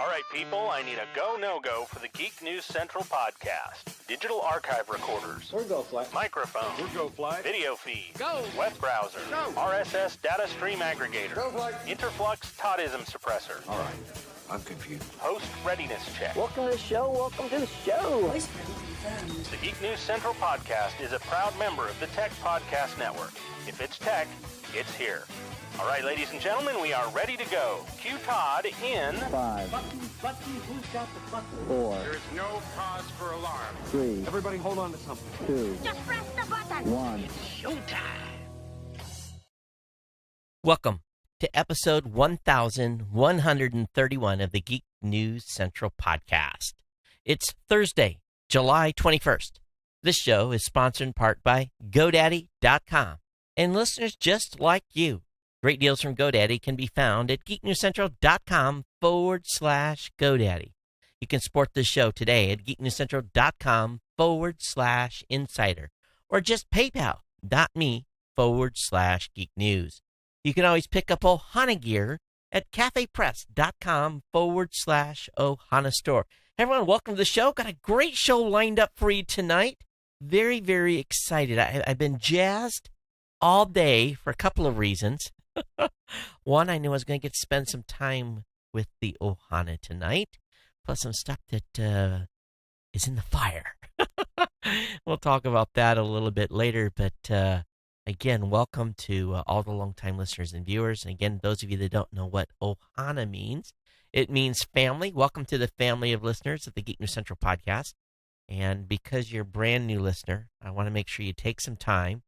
All right, people, I need a go, no-go for the Geek News Central podcast. Digital archive recorders. We're Go Fly. Microphone. We're Go Fly. Video feed. Go. Web browser. Go. RSS data stream aggregator. Go Fly. Interflux Toddism suppressor. All right, I'm confused. Host readiness check. Welcome to the show. Welcome to the show. The Geek News Central podcast is a proud member of the Tech Podcast Network. If it's tech, it's here. All right, ladies and gentlemen, we are ready to go. Cue Todd in 5, Button, who's got the button? 4, There is no cause for alarm. 3, Everybody hold on to something. 2, Just press the button. 1. Showtime. Welcome to episode 1131 of the Geek News Central podcast. It's Thursday, July 21st. This show is sponsored in part by GoDaddy.com and listeners just like you. Great deals from GoDaddy can be found at geeknewscentral.com/GoDaddy. You can support this show today at geeknewscentral.com/insider or just paypal.me/geeknews. You can always pick up Ohana gear at cafepress.com/Ohana store. Hey everyone, welcome to the show. Got a great show lined up for you tonight. Very, very excited. I've been jazzed all day for a couple of reasons. One, I knew I was going to get to spend some time with the Ohana tonight, plus some stuff that is in the fire. We'll talk about that a little bit later, but again, welcome to all the longtime listeners and viewers. And again, those of you that don't know what Ohana means, it means family. Welcome to the family of listeners of the Geek News Central podcast. And because you're a brand new listener, I want to make sure you take some time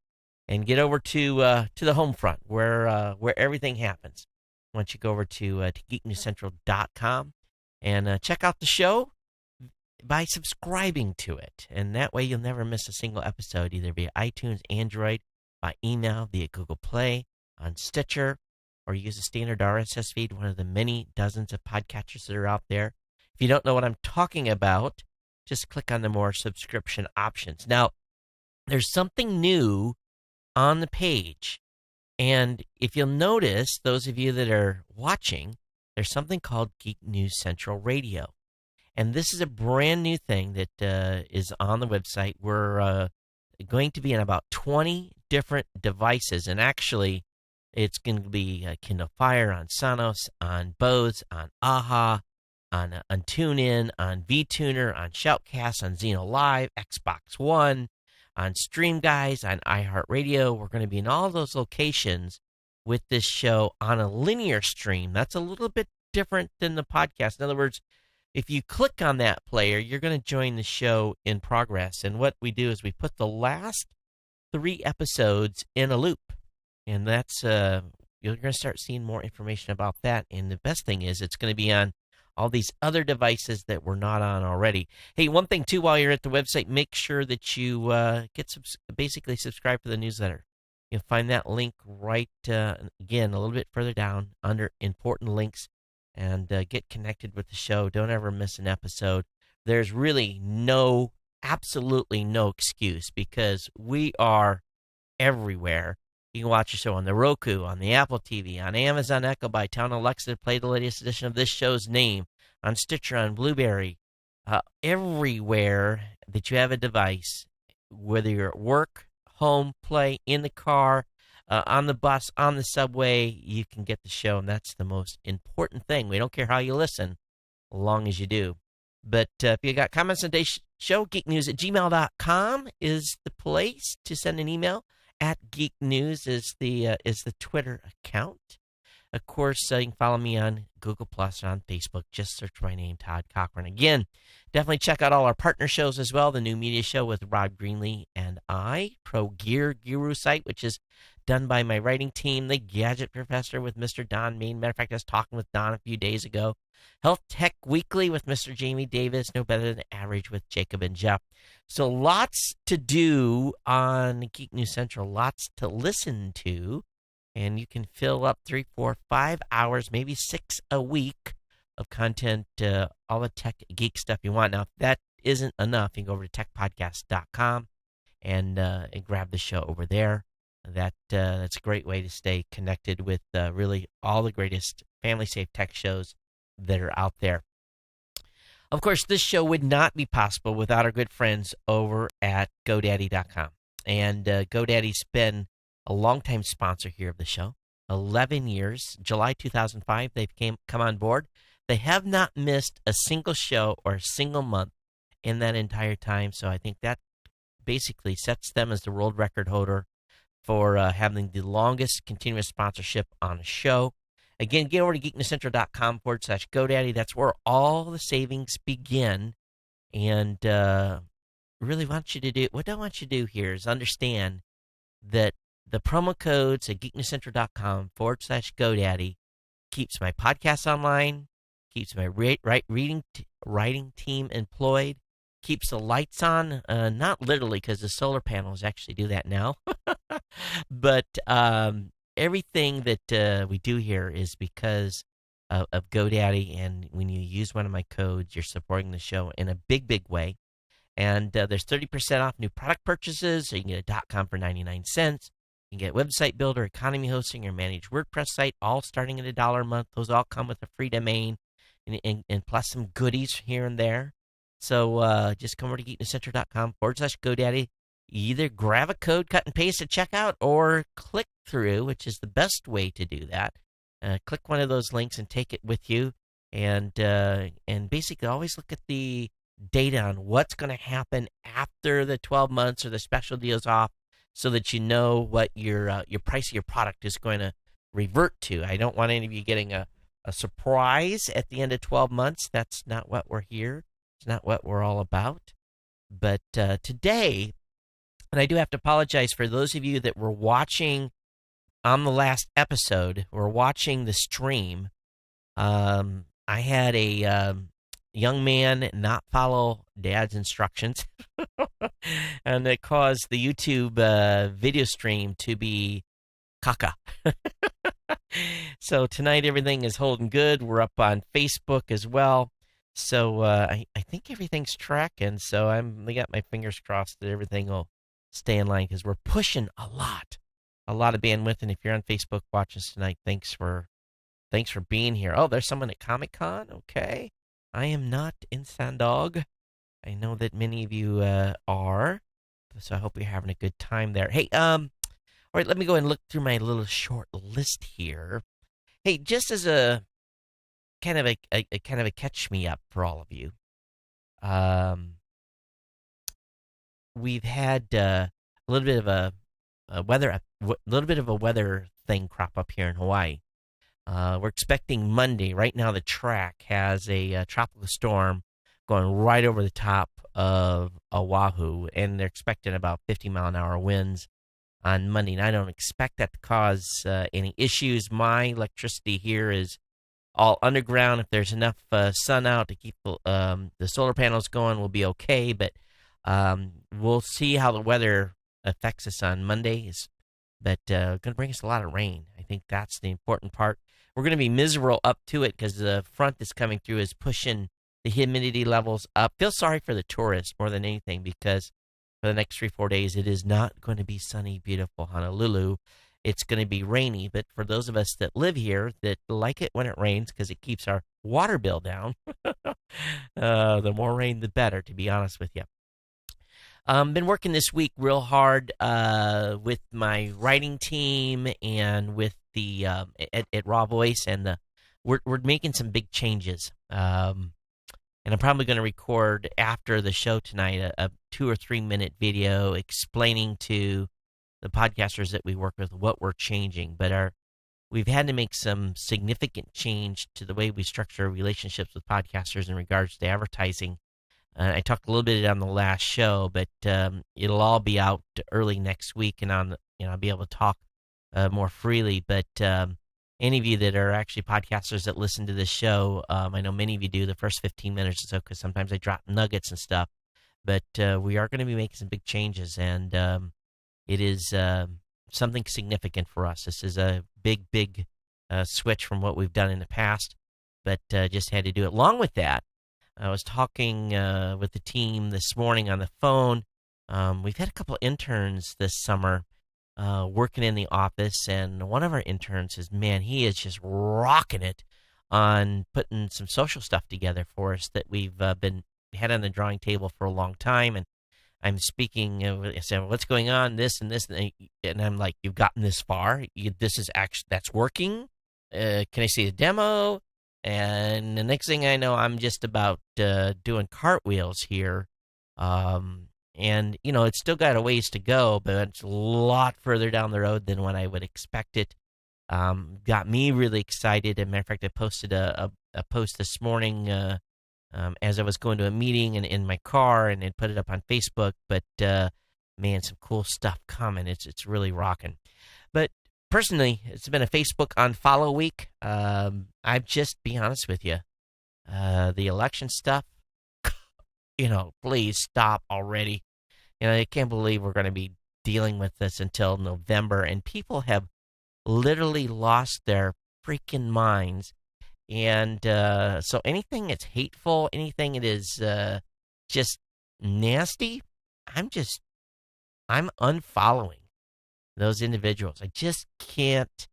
and get over to the home front where everything happens. Once you go over to geeknewscentral.com and check out the show by subscribing to it. And that way you'll never miss a single episode, either via iTunes, Android, by email, via Google Play, on Stitcher, or use a standard RSS feed, one of the many dozens of podcatchers that are out there. If you don't know what I'm talking about, just click on the more subscription options. Now, there's something new on the page. And if you'll notice, those of you that are watching, there's something called Geek News Central Radio. And this is a brand new thing that is on the website. We're going to be in about 20 different devices. And actually, it's going to be Kindle Fire, on Sonos, on Bose, on AHA, on TuneIn, on VTuner, on Shoutcast, on Xeno Live, Xbox One, on Stream Guys, on iHeartRadio. We're going to be in all those locations with this show on a linear stream. That's a little bit different than the podcast. In other words, if you click on that player, you're going to join the show in progress. And what we do is we put the last 3 episodes in a loop. And that's, you're going to start seeing more information about that. And the best thing is it's going to be on all these other devices that we're not on already. Hey, one thing, too, while you're at the website, make sure that you basically subscribe to the newsletter. You'll find that link right, again, a little bit further down under important links, and get connected with the show. Don't ever miss an episode. There's really absolutely no excuse, because we are everywhere. You can watch the show on the Roku, on the Apple TV, on Amazon Echo by Town Alexa to play the latest edition of this show's name, on Stitcher, on Blueberry, everywhere that you have a device, whether you're at work, home, play, in the car, on the bus, on the subway, you can get the show, and that's the most important thing. We don't care how you listen, as long as you do. But if you got comments on today's show, geeknews@gmail.com is the place to send an email. At Geek News is the Twitter account. Of course, you can follow me on Google Plus or on Facebook. Just search my name, Todd Cochran. Again, definitely check out all our partner shows as well. The new media show with Rob Greenlee and I, Pro Gear Guru site, which is done by my writing team, The Gadget Professor with Mr. Don Main. Matter of fact, I was talking with Don a few days ago. Health Tech Weekly with Mr. Jamie Davis. No Better Than Average with Jacob and Jeff. So lots to do on Geek News Central, lots to listen to, and you can fill up 3, 4, 5 hours, maybe 6 a week of content, all the tech geek stuff you want. Now, if that isn't enough, you can go over to techpodcast.com and grab the show over there. That's a great way to stay connected with really all the greatest family-safe tech shows that are out there. Of course, this show would not be possible without our good friends over at GoDaddy.com. And GoDaddy's been a longtime sponsor here of the show. 11 years. July 2005, they've come on board. They have not missed a single show or a single month in that entire time. So I think that basically sets them as the world record holder for having the longest continuous sponsorship on a show. Again, get over to geeknesscentral.com/GoDaddy. That's where all the savings begin. And really what I want you to do here is understand that the promo codes at geeknesscentral.com/GoDaddy keeps my podcast online, keeps my writing team employed, keeps the lights on, not literally because the solar panels actually do that now, but everything that we do here is because of GoDaddy, and when you use one of my codes, you're supporting the show in a big, big way. And there's 30% off new product purchases, so you can get a .com for 99 cents. You can get website builder, economy hosting, or managed WordPress site, all starting at $1 a month. Those all come with a free domain and plus some goodies here and there. So just come over to geeknesscentral.com/GoDaddy. Either grab a code, cut and paste at checkout, or click through, which is the best way to do that. Click one of those links and take it with you. And basically always look at the data on what's going to happen after the 12 months or the special deals off, so that you know what your price of your product is going to revert to. I don't want any of you getting a surprise at the end of 12 months. That's not what we're here. It's not what we're all about. But today, and I do have to apologize for those of you that were watching on the last episode, were watching the stream. I had a young man not follow Dad's instructions, and it caused the YouTube video stream to be caca. So tonight everything is holding good. We're up on Facebook as well. So I think everything's tracking. So I got my fingers crossed that everything will stay in line, because we're pushing a lot of bandwidth. And if you're on Facebook watching us tonight, thanks for being here. Oh, there's someone at Comic-Con. Okay. I am not in Sandog. I know that many of you are, so I hope you're having a good time there. Hey, all right, let me go and look through my little short list here. Hey, just as a kind of a catch me up for all of you, we've had a little bit of a weather thing crop up here in Hawaii. We're expecting Monday. Right now, the track has a tropical storm going right over the top of Oahu, and they're expecting about 50-mile-an-hour winds on Monday. And I don't expect that to cause any issues. My electricity here is all underground. If there's enough sun out to keep the solar panels going, we'll be okay. But we'll see how the weather affects us on Monday. But going to bring us a lot of rain. I think that's the important part. We're going to be miserable up to it because the front that's coming through is pushing the humidity levels up. Feel sorry for the tourists more than anything, because for the next 3-4 days, it is not going to be sunny, beautiful Honolulu. It's going to be rainy. But for those of us that live here that like it when it rains because it keeps our water bill down, the more rain, the better, to be honest with you. Been working this week real hard with my writing team and with the at Raw Voice, and we're making some big changes. And I'm probably going to record after the show tonight a 2 or 3 minute video explaining to the podcasters that we work with what we're changing. But we've had to make some significant change to the way we structure our relationships with podcasters in regards to advertising. I talked a little bit on the last show, but it'll all be out early next week, and I'll be able to talk more freely. But any of you that are actually podcasters that listen to this show, I know many of you do the first 15 minutes or so, because sometimes I drop nuggets and stuff. But we are going to be making some big changes, and it is something significant for us. This is a big switch from what we've done in the past, but just had to do it. Along with that, I was talking with the team this morning on the phone. We've had a couple of interns this summer working in the office, and one of our interns he is just rocking it on putting some social stuff together for us that we've been had on the drawing table for a long time. And I'm speaking, I said, what's going on, this and this, and I'm like, you've gotten this far. This is actually, that's working. Can I see the demo? And the next thing I know, I'm just about doing cartwheels here. And, it's still got a ways to go, but it's a lot further down the road than when I would expect it. Got me really excited. As a matter of fact, I posted a post this morning as I was going to a meeting in my car, and then put it up on Facebook. But, man, some cool stuff coming. It's really rocking. But personally, it's been a Facebook unfollow week. I've just be honest with you. The election stuff, please stop already. I can't believe we're going to be dealing with this until November, and people have literally lost their freaking minds. And so anything that's hateful, anything that is just nasty, I'm unfollowing those individuals. I just can't.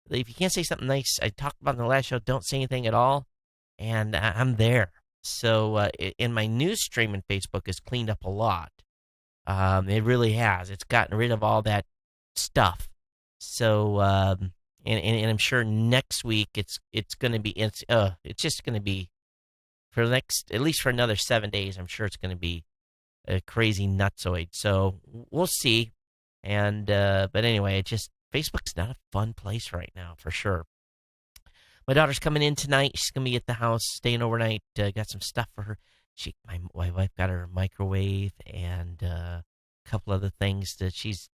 If you can't say something nice, I talked about in the last show, don't say anything at all, and I'm there. So in my news stream in Facebook has cleaned up a lot. It really has. It's gotten rid of all that stuff. So and I'm sure next week it's going to be it's just going to be for the next, at least for another 7 days. I'm sure it's going to be a crazy nutsoid. So we'll see. And but anyway, Facebook's not a fun place right now for sure. My daughter's coming in tonight. She's going to be at the house, staying overnight. Got some stuff for her. My wife got her a microwave and a couple other things that she's,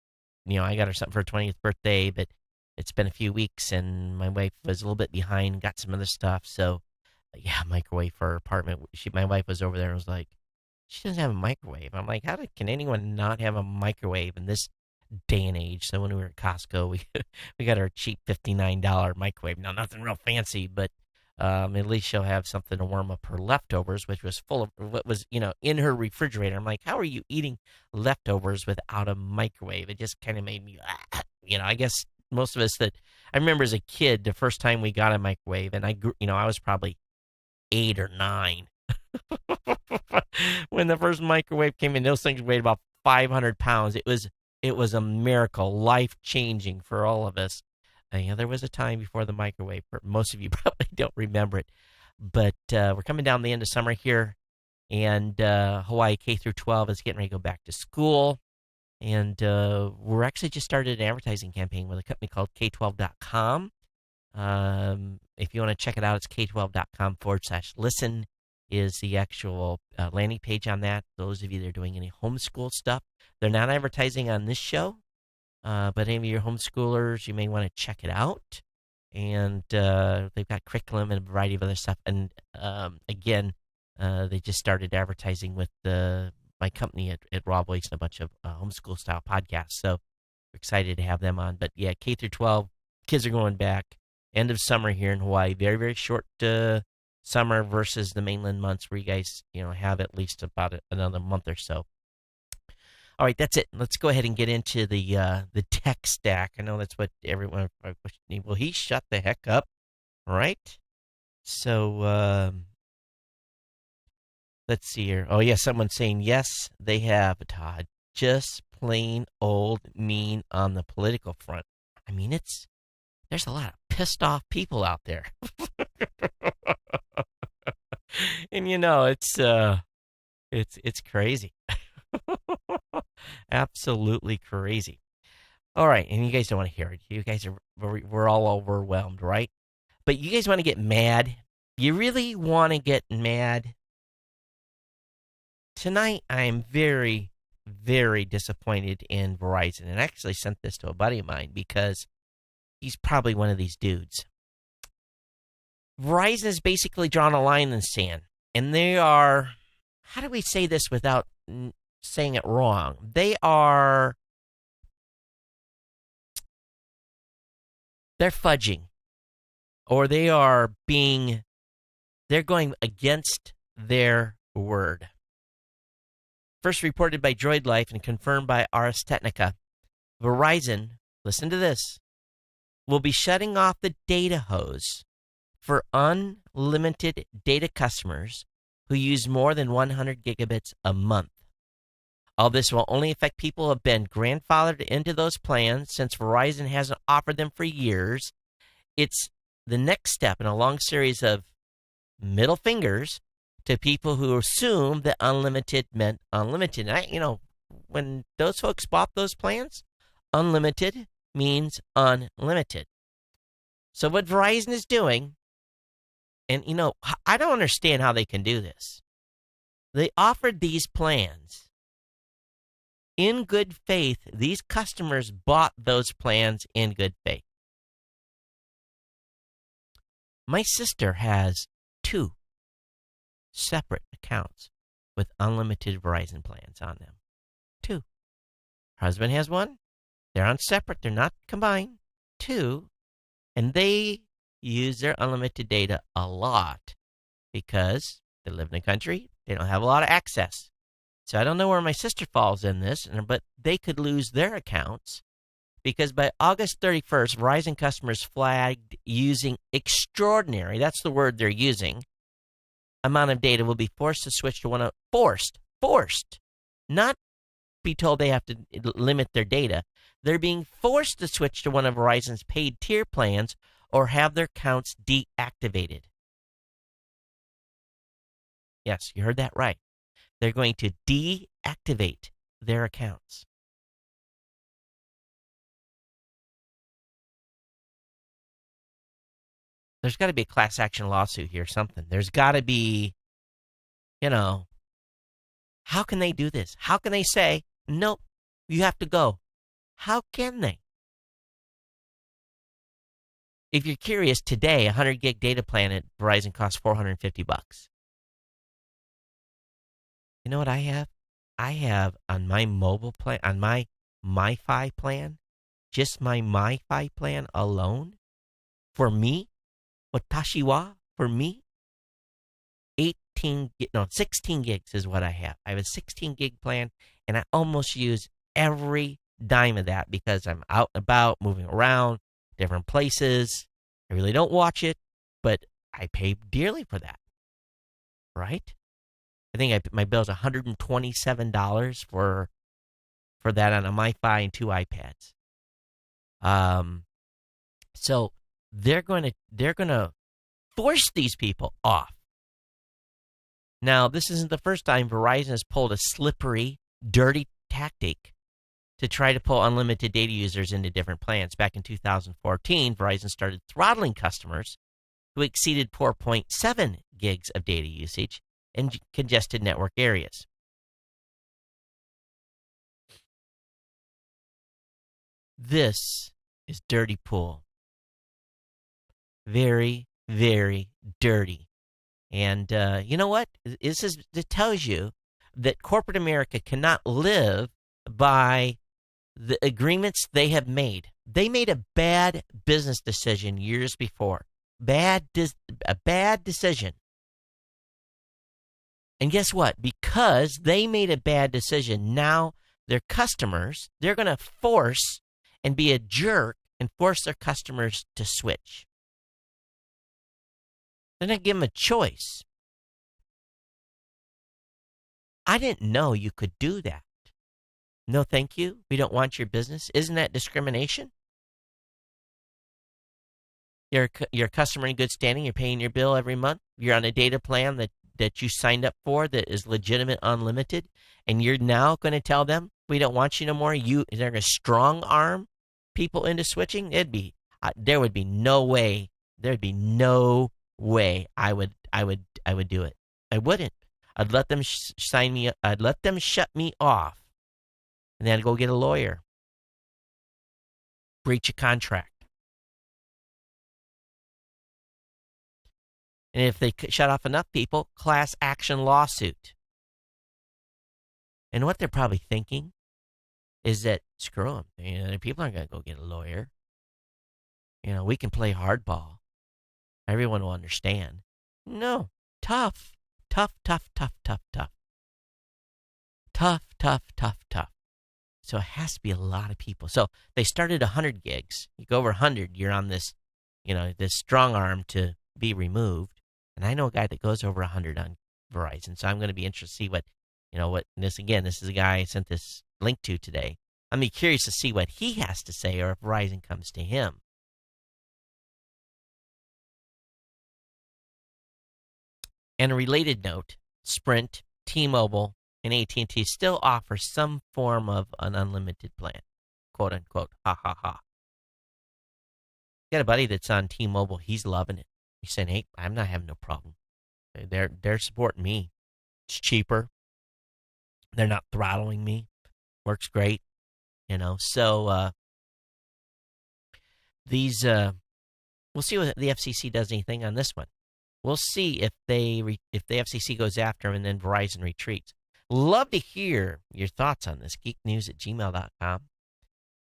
I got her something for her 20th birthday, but it's been a few weeks, and my wife was a little bit behind, got some other stuff. So, microwave for her apartment. My wife was over there and was like, she doesn't have a microwave. I'm like, can anyone not have a microwave in this day and age? So when we were at Costco, we got our cheap $59 microwave. Now, nothing real fancy, but at least she'll have something to warm up her leftovers, which was full of what was, in her refrigerator. I'm like, how are you eating leftovers without a microwave? It just kind of made me, I guess most of us that I remember as a kid, the first time we got a microwave, and I grew, I was probably 8 or 9 when the first microwave came in. Those things weighed about 500 pounds. It was a miracle, life-changing for all of us. There was a time before the microwave. Most of you probably don't remember it. But we're coming down the end of summer here, and Hawaii K through 12 is getting ready to go back to school. And we're actually just started an advertising campaign with a company called K12.com. If you want to check it out, it's K12.com/listen is the actual landing page on that. Those of you that are doing any homeschool stuff, they're not advertising on this show. But any of your homeschoolers, you may want to check it out. And they've got curriculum and a variety of other stuff. And again, they just started advertising with my company at Raw Voice and a bunch of homeschool-style podcasts. So we're excited to have them on. But, yeah, K through 12, kids are going back. End of summer here in Hawaii. Very, very short summer versus the mainland months where you guys, have at least about another month or so. All right, that's it. Let's go ahead and get into the tech stack. I know that's what everyone. Will he shut the heck up? All right. So let's see here. Oh yeah, someone's saying yes, they have, Todd. Just plain old mean on the political front. I mean, there's a lot of pissed off people out there, and it's crazy. Absolutely crazy. All right, and you guys don't want to hear it. You guys we're all overwhelmed, right? But you guys want to get mad. You really want to get mad. Tonight, I am very, very disappointed in Verizon. And I actually sent this to a buddy of mine because he's probably one of these dudes. Verizon has basically drawn a line in the sand. And they are, how do we say this without saying it wrong? They're fudging, or they're going against their word. First reported by Droid Life and confirmed by Ars Technica, Verizon, listen to this, will be shutting off the data hose for unlimited data customers who use more than 100 gigabits a month. All this will only affect people who have been grandfathered into those plans since Verizon hasn't offered them for years. It's the next step in a long series of middle fingers to people who assume that unlimited meant unlimited. And when those folks bought those plans, unlimited means unlimited. So what Verizon is doing, and I don't understand how they can do this. They offered these plans in good faith. These customers bought those plans in good faith. My sister has 2 separate accounts with unlimited Verizon plans on them. 2. Her husband has one. They're on separate. They're not combined. 2. And they use their unlimited data a lot because they live in the country. They don't have a lot of access. So I don't know where my sister falls in this, but they could lose their accounts because by August 31st, Verizon customers flagged using extraordinary, that's the word they're using, amount of data will be forced to switch to one of, forced, not be told they have to limit their data. They're being forced to switch to one of Verizon's paid tier plans or have their accounts deactivated. Yes, you heard that right. They're going to deactivate their accounts. There's got to be a class action lawsuit here, something. There's got to be, how can they do this? How can they say, nope, you have to go? How can they? If you're curious, today, a 100 gig data plan at Verizon costs $450. You know what I have? I have on my mobile plan, on my MiFi plan, just my MiFi plan alone, for me, Watashiwa, for me, 16 gigs is what I have. I have a 16 gig plan, and I almost use every dime of that because I'm out and about, moving around, different places. I really don't watch it, but I pay dearly for that, right? I think my bill's $127 for that on a MiFi and 2 iPads. So they're going to force these people off. Now, this isn't the first time Verizon has pulled a slippery, dirty tactic to try to pull unlimited data users into different plans. Back in 2014, Verizon started throttling customers who exceeded 4.7 gigs of data usage in congested network areas. This is dirty pool. Very, very dirty. And you know what? It tells you that corporate America cannot live by the agreements they have made. They made a bad business decision years before. A bad decision. And guess what? Because they made a bad decision, now their customers, they're going to force and be a jerk and force their customers to switch. They're not giving them a choice. I didn't know you could do that. No, thank you. We don't want your business. Isn't that discrimination? You're a customer in good standing. You're paying your bill every month. You're on a data plan that you signed up for that is legitimate, unlimited, and you're now going to tell them we don't want you no more. They're going to strong arm people into switching. There would be no way. There'd be no way I would do it. I wouldn't. I'd let them sign me. I'd let them shut me off, and then I'd go get a lawyer. Breach of contract. And if they shut off enough people, class action lawsuit. And what they're probably thinking is that, screw them. People aren't going to go get a lawyer. We can play hardball. Everyone will understand. No. Tough. So it has to be a lot of people. So they started 100 gigs. You go over 100, you're on this, this strong arm to be removed. And I know a guy that goes over 100 on Verizon, so I'm going to be interested to see what, this is a guy I sent this link to today. I'm be curious to see what he has to say, or if Verizon comes to him. And a related note, Sprint, T-Mobile, and AT&T still offer some form of an unlimited plan, quote unquote, ha ha ha. Got a buddy that's on T-Mobile, he's loving it. He's saying, hey, I'm not having no problem. They're supporting me. It's cheaper. They're not throttling me. Works great. So these we'll see if the FCC does anything on this one. We'll see if the FCC goes after them and then Verizon retreats. Love to hear your thoughts on this. geeknews@gmail.com.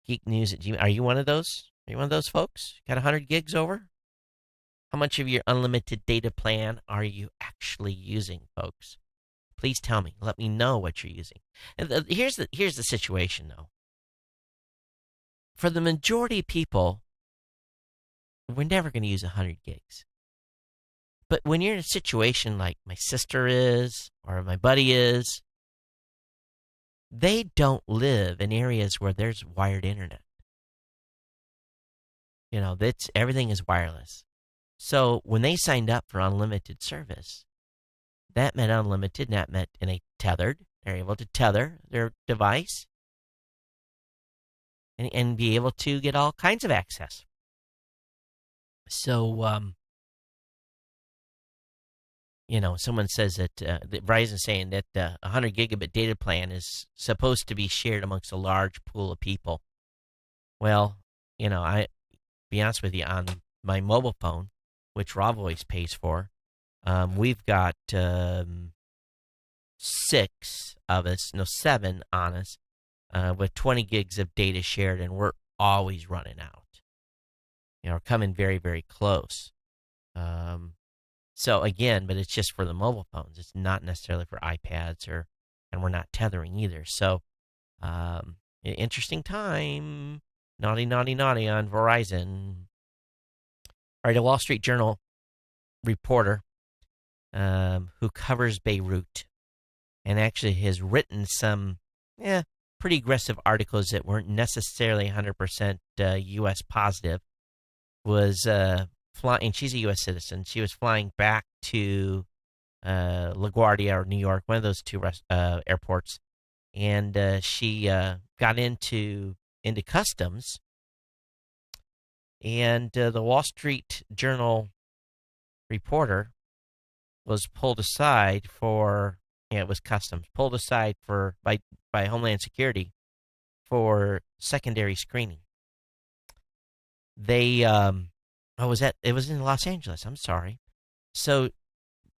Geeknews@gmail. Are you one of those? Are you one of those folks? Got 100 gigs over? How much of your unlimited data plan are you actually using, folks? Please tell me. Let me know what you're using. And here's the situation, though. For the majority of people, we're never going to use 100 gigs. But when you're in a situation like my sister is, or my buddy is, they don't live in areas where there's wired internet. Everything is wireless. So when they signed up for unlimited service, that meant unlimited, and that meant they're able to tether their device and be able to get all kinds of access. So, someone says that Verizon saying that a 100 gigabit data plan is supposed to be shared amongst a large pool of people. Well, I be honest with you, on my mobile phone, which Rob always pays for, we've got 7 on us with 20 gigs of data shared, and we're always running out. We're coming very, very close. So again, but it's just for the mobile phones. It's not necessarily for iPads, and we're not tethering either. So, interesting time. Naughty on Verizon. All right, a Wall Street Journal reporter who covers Beirut and actually has written some pretty aggressive articles that weren't necessarily 100% U.S. positive, was flying. She's a U.S. citizen. She was flying back to LaGuardia or New York, one of those two airports, and she got into customs, and the Wall Street Journal reporter was pulled aside for it was customs pulled aside by Homeland Security for secondary screening. They it was in Los Angeles. I'm sorry. So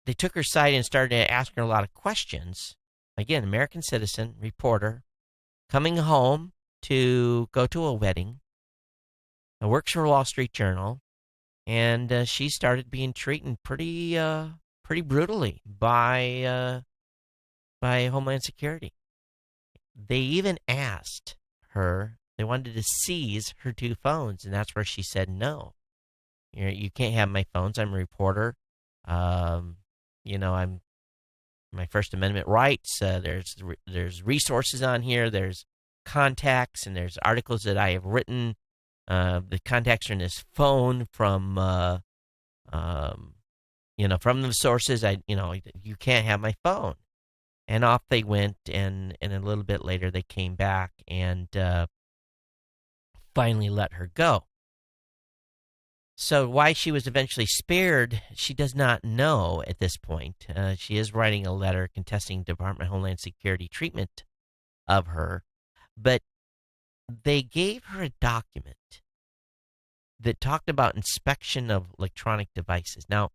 they took her aside and started asking her a lot of questions. Again, American citizen, reporter, coming home to go to a wedding. Works for Wall Street Journal, and she started being treated pretty brutally by Homeland Security. They even asked her. They wanted to seize her 2 phones, and that's where she said no. You can't have my phones. I'm a reporter. I'm my First Amendment rights. There's resources on here. There's contacts, and there's articles that I have written. The contacts are in this phone from the sources. You can't have my phone. And off they went, and a little bit later they came back and finally let her go. So why she was eventually spared, she does not know at this point. She is writing a letter contesting Department of Homeland Security treatment of her, but they gave her a document that talked about inspection of electronic devices. Now,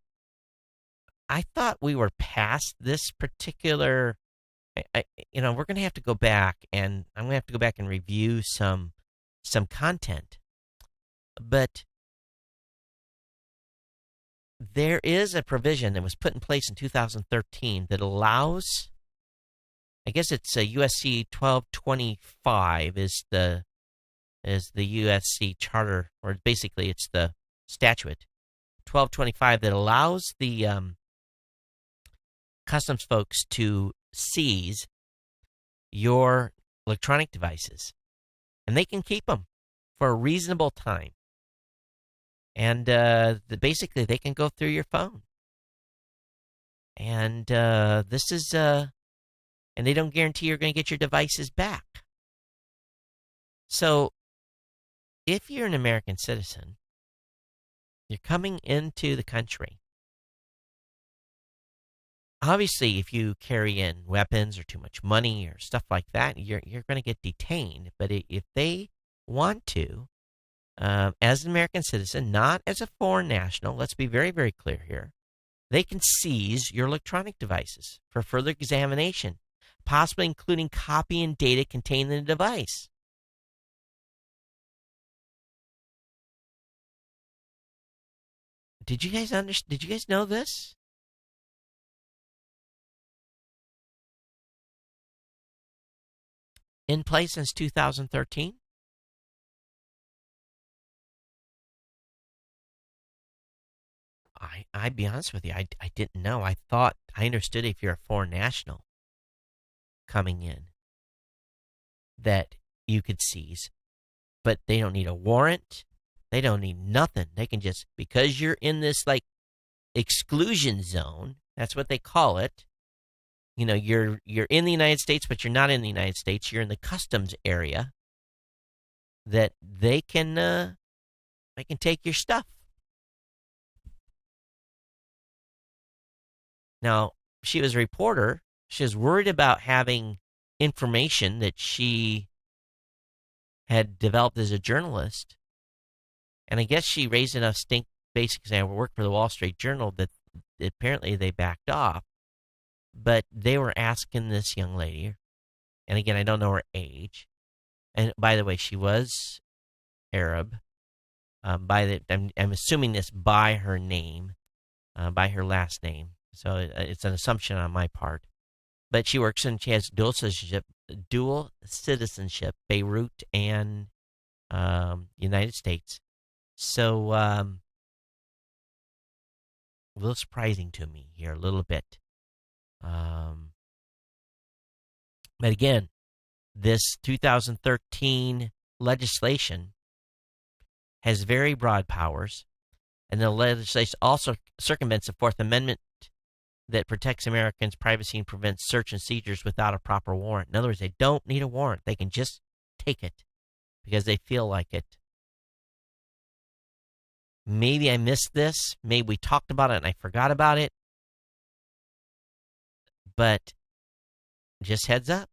I thought we were past this particular. We're going to have to go back, and I'm going to have to go back and review some content, but there is a provision that was put in place in 2013 that allows, I guess it's a USC 1225 is the USC charter, or basically it's the statute 1225 that allows the customs folks to seize your electronic devices, and they can keep them for a reasonable time. And basically, they can go through your phone. And this is, and they don't guarantee you're going to get your devices back. So, if you're an American citizen, you're coming into the country. Obviously, if you carry in weapons or too much money or stuff like that, you're going to get detained. But if they want to, as an American citizen, not as a foreign national, let's be very, very clear here, they can seize your electronic devices for further examination, possibly including copying data contained in the device. Did you guys know this? In place since 2013? I'd be honest with you, I didn't know. I understood if you're a foreign national coming in that you could seize, but they don't need a warrant. They don't need nothing. They can just, because you're in this like exclusion zone, that's what they call it. You know, you're in the United States, but you're not in the United States. You're in the customs area. That they can take your stuff. Now, she was a reporter. She was worried about having information that she had developed as a journalist. And I guess she raised enough stink, basically, I worked for the Wall Street Journal, that apparently they backed off. But they were asking this young lady, and again, I don't know her age. And by the way, she was Arab. I'm assuming this by her name, by her last name. So it's an assumption on my part. But she works and she has dual citizenship, Beirut and United States. So a little surprising to me here, a little bit. But again, this 2013 legislation has very broad powers, and the legislation also circumvents the Fourth Amendment that protects Americans' privacy and prevents search and seizures without a proper warrant. In other words, they don't need a warrant. They can just take it because they feel like it. Maybe I missed this. Maybe we talked about it and I forgot about it. But just heads up.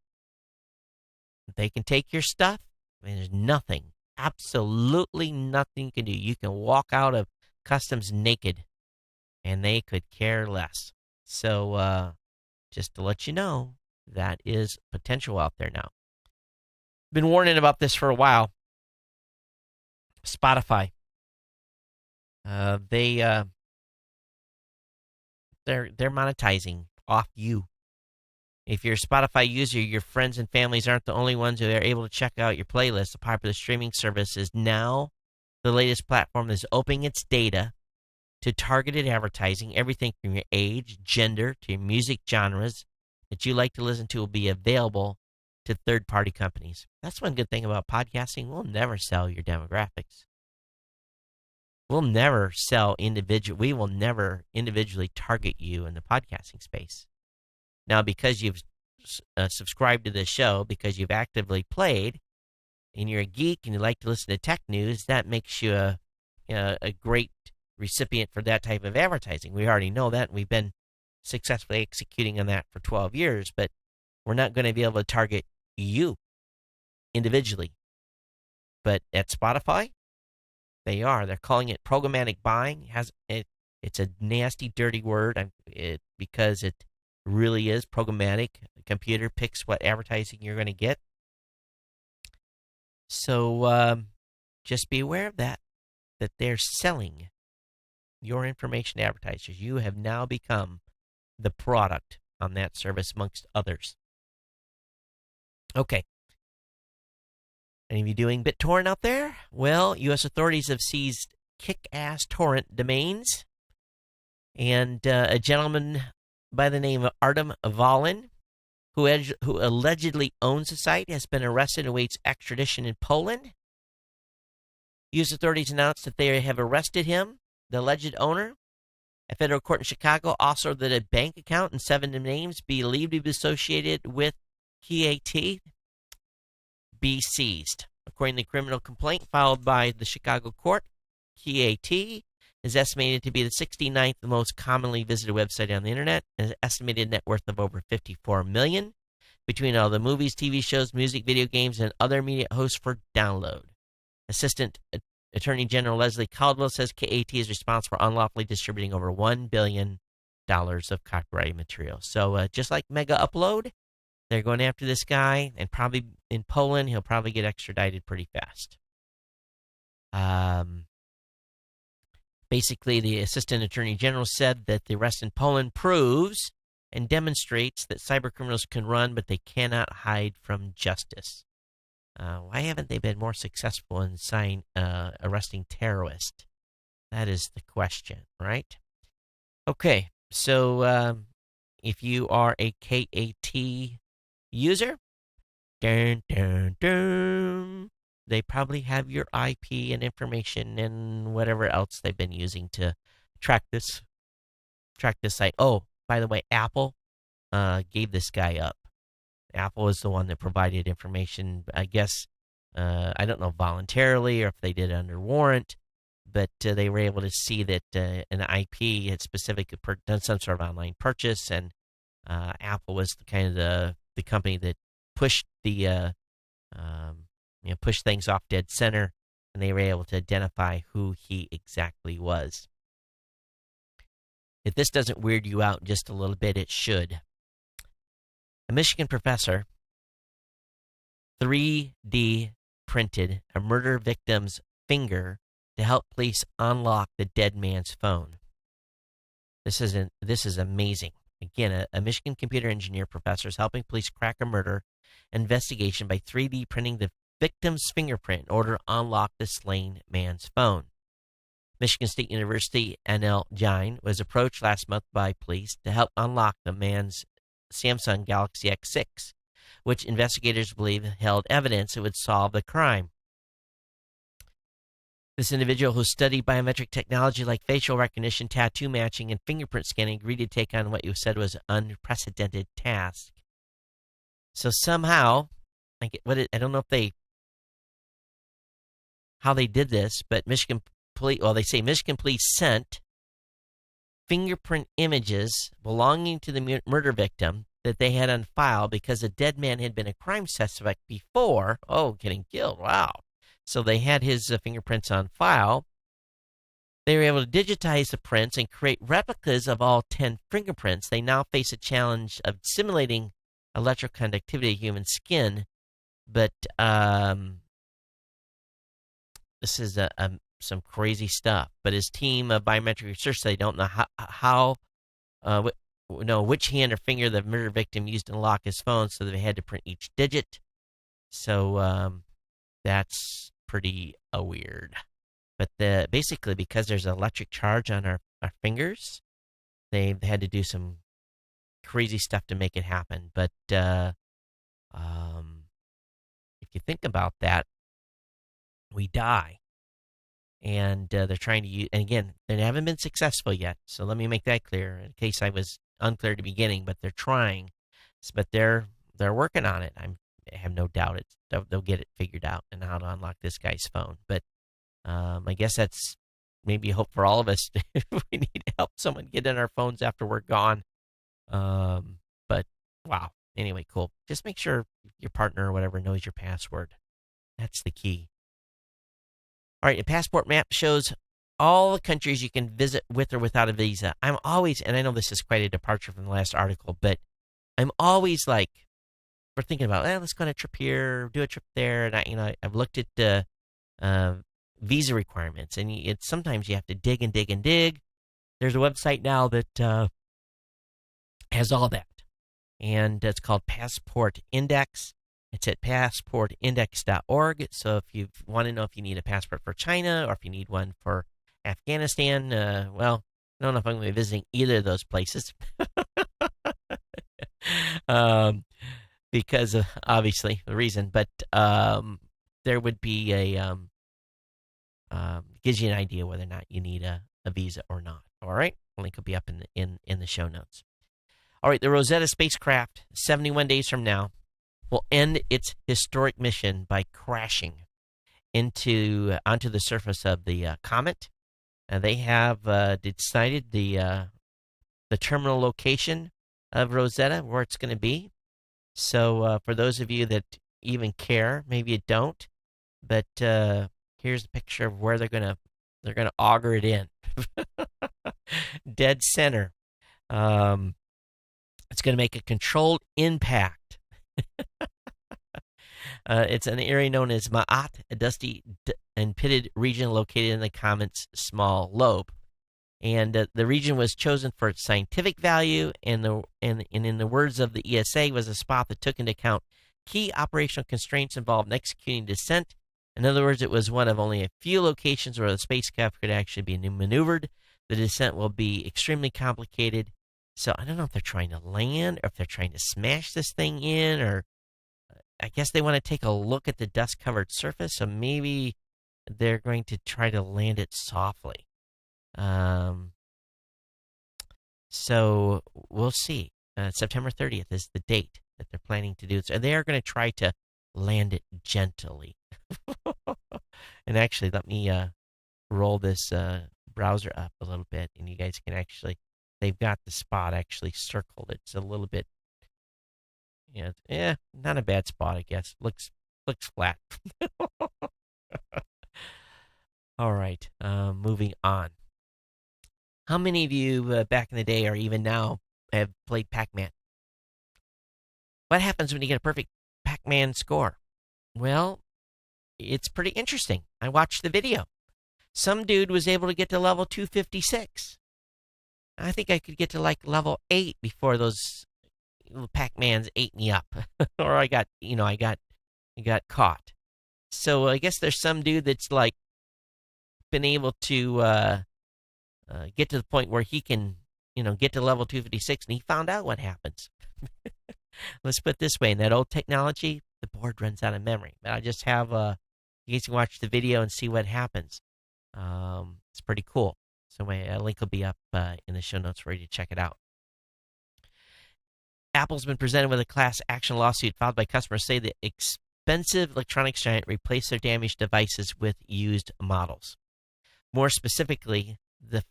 They can take your stuff. I mean, there's nothing, absolutely nothing you can do. You can walk out of customs naked, and they could care less. So just to let you know, that is potential out there now. Been warning about this for a while. Spotify. They're monetizing off you. If you're a Spotify user, your friends and families aren't the only ones who are able to check out your playlist. The popular streaming service is now the latest platform that's opening its data to targeted advertising. Everything from your age, gender, to your music genres that you like to listen to will be available to third-party companies. That's one good thing about podcasting. We'll never sell your demographics. We'll never we will never individually target you in the podcasting space. Now, because you've subscribed to this show, because you've actively played, and you're a geek and you like to listen to tech news, that makes you a great recipient for that type of advertising. We already know that, and we've been successfully executing on that for 12 years, but we're not going to be able to target you individually. But at Spotify, they are. They're calling it programmatic buying. It's a nasty, dirty word because it really is programmatic. The computer picks what advertising you're going to get. So just be aware of that they're selling your information to advertisers. You have now become the product on that service amongst others. Okay. Any of you doing BitTorrent out there? Well, U.S. authorities have seized Kickass Torrent domains. And a gentleman by the name of Artem Valin, who allegedly owns the site, has been arrested and awaits extradition in Poland. U.S. authorities announced that they have arrested him, the alleged owner. A federal court in Chicago also ordered that a bank account and 7 names believed to be associated with KAT be seized. According to the criminal complaint filed by the Chicago court, KAT is estimated to be the 69th most commonly visited website on the internet, and an estimated net worth of over $54 million between all the movies, TV shows, music, video games, and other media hosts for download. Assistant Attorney General Leslie Caldwell says KAT is responsible for unlawfully distributing over $1 billion of copyrighted material. So just like Mega Upload, they're going after this guy, and probably in Poland, he'll probably get extradited pretty fast. Basically, the Assistant Attorney General said that the arrest in Poland proves and demonstrates that cybercriminals can run, but they cannot hide from justice. Why haven't they been more successful in arresting terrorists? That is the question, right? Okay, so if you are a KAT user, dun, dun, dun, they probably have your IP and information and whatever else they've been using to track this site. Oh, by the way, Apple gave this guy up. Apple is the one that provided information, I guess, I don't know voluntarily or if they did it under warrant, but they were able to see that an IP had specifically done some sort of online purchase, and Apple was the company that pushed pushed things off dead center, and they were able to identify who he exactly was. If this doesn't weird you out just a little bit, it should. A Michigan professor 3D printed a murder victim's finger to help police unlock the dead man's phone. This is amazing. Again, a Michigan computer engineer professor is helping police crack a murder investigation by 3D printing the victim's fingerprint in order to unlock the slain man's phone. Michigan State University N.L. Jain was approached last month by police to help unlock the man's Samsung Galaxy X6, which investigators believe held evidence that would solve the crime. This individual who studied biometric technology like facial recognition, tattoo matching, and fingerprint scanning agreed to take on what he said was an unprecedented task. So somehow, I don't know how they did this, but Michigan police sent fingerprint images belonging to the murder victim that they had on file because the dead man had been a crime suspect before, getting killed. Wow. So they had his fingerprints on file. They were able to digitize the prints and create replicas of all 10 fingerprints. They now face a challenge of simulating electroconductivity of human skin, but this is some crazy stuff. But his team of biometric research, they don't know which hand or finger the murder victim used to unlock his phone, so they had to print each digit. So that's pretty weird. But basically, because there's an electric charge on our fingers, they've had to do some crazy stuff to make it happen. But if you think about that, we die. And they're trying to use, and again, they haven't been successful yet. So let me make that clear in case I was unclear at the beginning. But they're trying, but they're working on it. I have no doubt they'll get it figured out and how to unlock this guy's phone. But I guess that's maybe a hope for all of us. If we need to help someone get in our phones after we're gone. But wow. Anyway, cool. Just make sure your partner or whatever knows your password. That's the key. All right, a passport map shows all the countries you can visit with or without a visa. I'm always, and I know this is quite a departure from the last article, but I'm always like, we're thinking about, let's go on a trip here, do a trip there, and I've looked at the visa requirements, and sometimes you have to dig and dig and dig. There's a website now that has all that, and it's called Passport Index. It's at passportindex.org. So if you want to know if you need a passport for China or if you need one for Afghanistan, well, I don't know if I'm going to be visiting either of those places. Because of, obviously, the reason. But there would be gives you an idea whether or not you need a visa or not. All right? Link will be up in the show notes. All right, the Rosetta spacecraft, 71 days from now, will end its historic mission by crashing onto the surface of the comet. They have decided the terminal location of Rosetta, where it's going to be. So for those of you that even care, maybe you don't, but here's a picture of where they're gonna auger it in. Dead center. It's going to make a controlled impact. It's an area known as Ma'at, a dusty and pitted region located in the comet's small lobe. And the region was chosen for its scientific value, and in the words of the ESA, was a spot that took into account key operational constraints involved in executing descent. In other words, it was one of only a few locations where the spacecraft could actually be maneuvered. The descent will be extremely complicated. So I don't know if they're trying to land or if they're trying to smash this thing in, or I guess they want to take a look at the dust-covered surface. So maybe they're going to try to land it softly. So we'll see. September 30th is the date that they're planning to do this. And they are going to try to land it gently. And actually, let me roll this browser up a little bit, and you guys can actually, they've got the spot actually circled. It's a little bit, not a bad spot, I guess. Looks flat. All right, moving on. How many of you back in the day or even now have played Pac-Man? What happens when you get a perfect Pac-Man score? Well, it's pretty interesting. I watched the video. Some dude was able to get to level 256. I think I could get to like level 8 before those Pac-Mans ate me up. Or I got caught. So I guess there's some dude that's like been able to get to the point where he can, get to level 256, and he found out what happens. Let's put it this way: in that old technology, the board runs out of memory. But I just have you guys can watch the video and see what happens. It's pretty cool. So my link will be up in the show notes for you to check it out. Apple's been presented with a class action lawsuit filed by customers say the expensive electronics giant replaced their damaged devices with used models. More specifically, the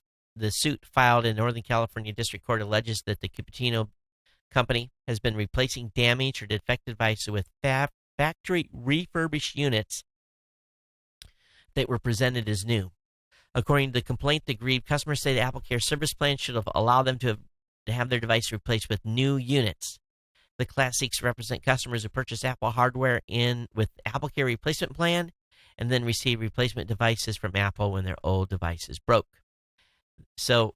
suit filed in Northern California District Court alleges that the Cupertino company has been replacing damaged or defective devices with factory refurbished units that were presented as new. According to the complaint, the aggrieved customers say the AppleCare service plan should have allowed them to have their device replaced with new units. The class seeks to represent customers who purchase Apple hardware with AppleCare replacement plan and then receive replacement devices from Apple when their old devices broke. So,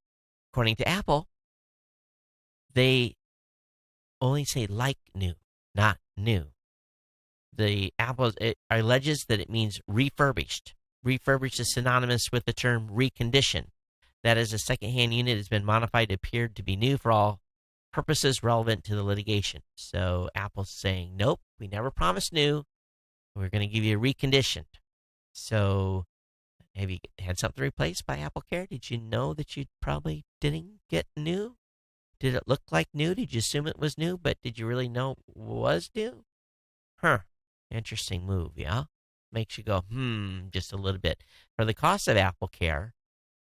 according to Apple, they only say like new, not new. The Apple alleges that it means refurbished. Refurbished is synonymous with the term recondition. That is, a secondhand unit has been modified to appear to be new for all purposes relevant to the litigation. So Apple's saying, nope, we never promised new. We're going to give you a reconditioned. So have you had something replaced by AppleCare? Did you know that you probably didn't get new? Did it look like new? Did you assume it was new, but did you really know it was new? Interesting move, yeah? Makes you go, just a little bit. For the cost of AppleCare,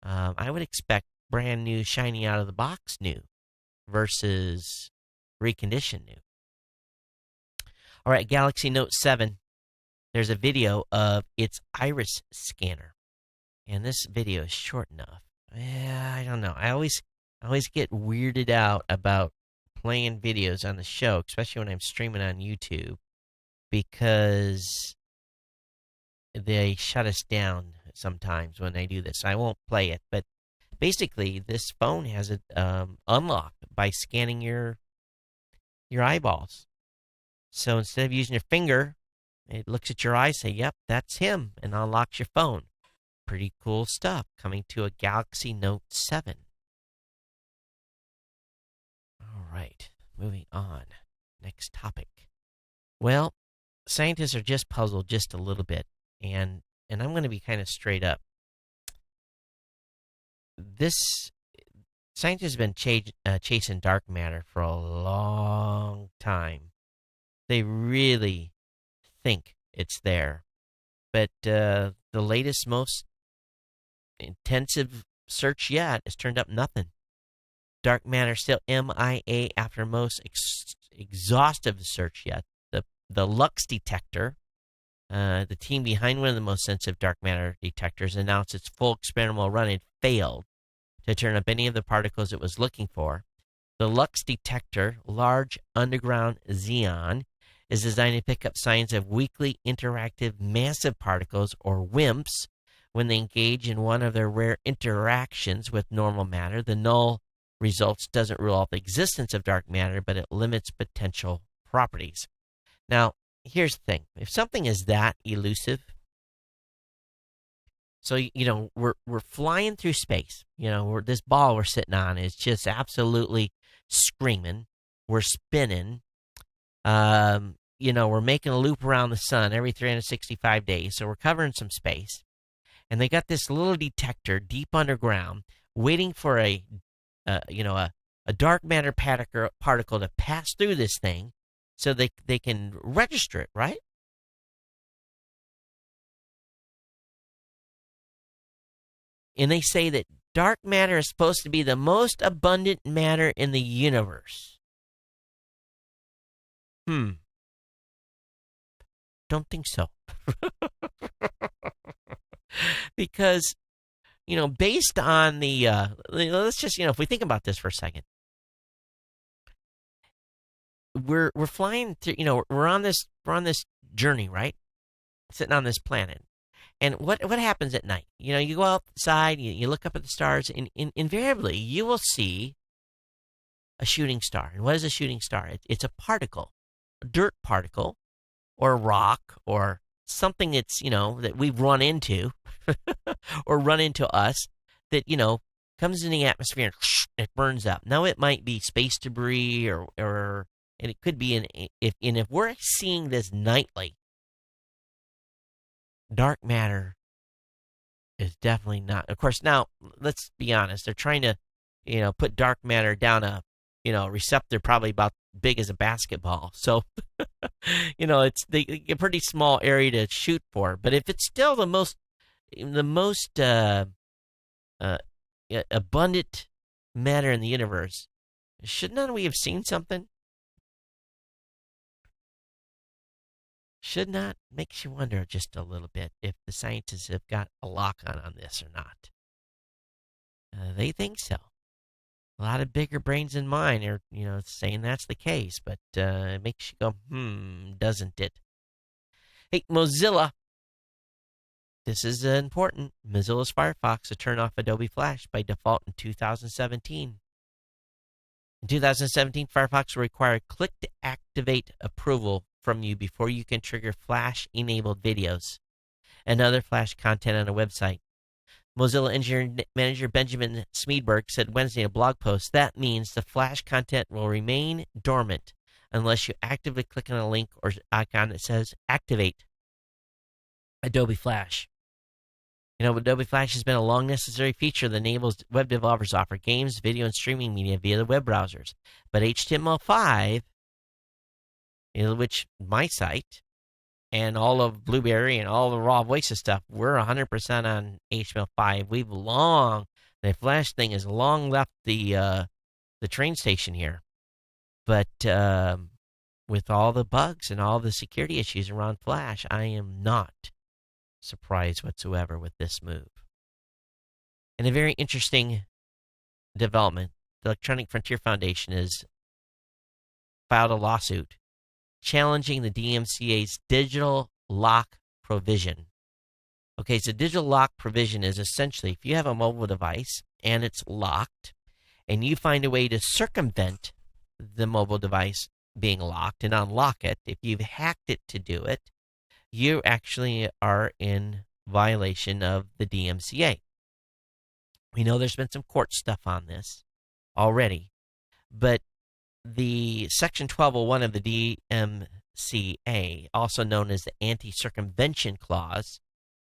I would expect brand new, shiny out of the box new versus reconditioned new. All right, Galaxy Note 7. There's a video of its iris scanner. And this video is short enough. I don't know. I always get weirded out about playing videos on the show, especially when I'm streaming on YouTube, because they shut us down sometimes when I do this. I won't play it, but basically this phone has it unlocked by scanning your eyeballs. So instead of using your finger, it looks at your eyes, say, yep, that's him, and unlocks your phone. pretty cool stuff coming to a Galaxy Note 7. All right, moving on. Next topic. Well, scientists are just puzzled just a little bit, and I'm going to be kind of straight up. Scientists have been chasing dark matter for a long time. They really think it's there. But the latest, most intensive search yet has turned up nothing. Dark matter still MIA after most exhaustive search yet. The Lux detector, the team behind one of the most sensitive dark matter detectors, announced its full experimental run had failed to turn up any of the particles it was looking for. The Lux detector, Large Underground Xenon, is designed to pick up signs of weakly interactive massive particles, or WIMPs, when they engage in one of their rare interactions with normal matter. The null results doesn't rule out the existence of dark matter, but it limits potential properties. Now, here's the thing. If something is that elusive, so, we're flying through space. This ball we're sitting on is just absolutely screaming. We're spinning. We're making a loop around the sun every 365 days, so we're covering some space. And they got this little detector deep underground waiting for a dark matter particle to pass through this thing so they can register it, right? And they say that dark matter is supposed to be the most abundant matter in the universe. Don't think so. Because, based on the, let's just, if we think about this for a second. We're flying through, we're on this journey, right? Sitting on this planet. And what happens at night? You go outside, you look up at the stars, and invariably you will see a shooting star. And what is a shooting star? It's a particle, a dirt particle, or a rock, or something that's, that we've run into, or run into us, that, comes in the atmosphere and it burns up. Now, it might be space debris, and it could be, if we're seeing this nightly, dark matter is definitely not. Of course, now, let's be honest. They're trying to, put dark matter down a, receptor probably about big as a basketball. So, it's a pretty small area to shoot for. But if it's still the most abundant matter in the universe, shouldn't we have seen something? Should not. Makes you wonder just a little bit if the scientists have got a lock on this or not. They think so. A lot of bigger brains than mine are, saying that's the case, but it makes you go, doesn't it? Hey, Mozilla. This is important. Mozilla's Firefox to turn off Adobe Flash by default in 2017. In 2017, Firefox will require a click to activate approval from you before you can trigger Flash-enabled videos and other Flash content on a website. Mozilla engineering manager Benjamin Smeedberg said Wednesday in a blog post, that means the Flash content will remain dormant unless you actively click on a link or icon that says Activate Adobe Flash. Adobe Flash has been a long necessary feature that enables web developers to offer games, video, and streaming media via the web browsers. But HTML5, which my site and all of Blueberry and all the raw voices stuff, we're 100% on HTML5. The Flash thing has long left the train station here. But with all the bugs and all the security issues around Flash, I am not surprised whatsoever with this move. And a very interesting development, the Electronic Frontier Foundation has filed a lawsuit challenging the DMCA's digital lock provision. Okay, so digital lock provision is essentially if you have a mobile device and it's locked and you find a way to circumvent the mobile device being locked and unlock it, if you've hacked it to do it, you actually are in violation of the DMCA. We know there's been some court stuff on this already, but the Section 1201 of the DMCA, also known as the Anti-Circumvention Clause,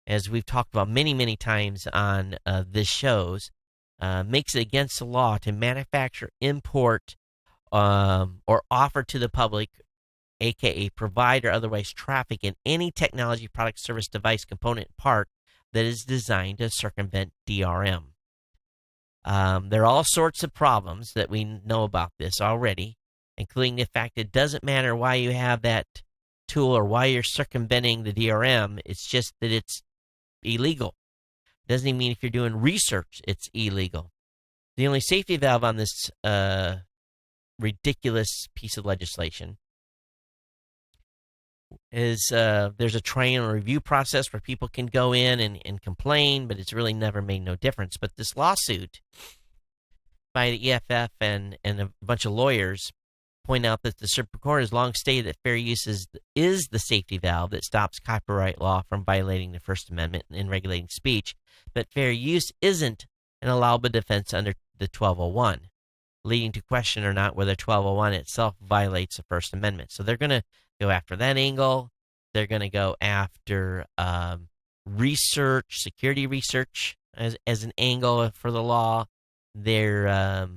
as we've talked about many, many times on this shows, makes it against the law to manufacture, import, or offer to the public, aka provide or otherwise traffic in any technology, product, service, device, component, part that is designed to circumvent DRM. There are all sorts of problems that we know about this already, including the fact it doesn't matter why you have that tool or why you're circumventing the DRM. It's just that it's illegal. Doesn't even mean if you're doing research, it's illegal. The only safety valve on this ridiculous piece of legislation is there's a trial and review process where people can go in and complain, but it's really never made no difference. But this lawsuit by the EFF and a bunch of lawyers point out that the Supreme Court has long stated that fair use is the safety valve that stops copyright law from violating the First Amendment and regulating speech, but fair use isn't an allowable defense under the 1201, leading to question or not whether 1201 itself violates the First Amendment. So they're going to go after that angle. They're going to go after research, security research as an angle for the law. They're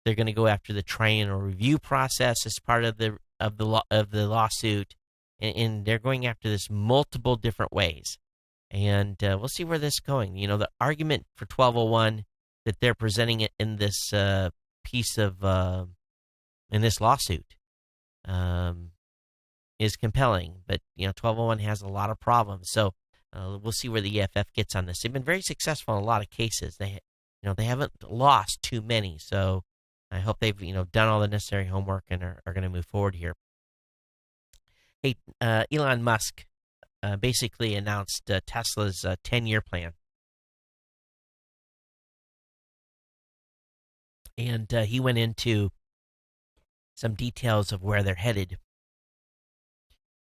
going to go after the trial and review process as part of the lawsuit, and they're going after this multiple different ways. And we'll see where this is going. You know, the argument for 1201 that they're presenting it in this piece of in this lawsuit is compelling, but you know 1201 has a lot of problems. So we'll see where the EFF gets on this. They've been very successful in a lot of cases. They haven't lost too many. So I hope they've done all the necessary homework and are going to move forward here. Hey, Elon Musk basically announced Tesla's 10-year plan. And he went into some details of where they're headed.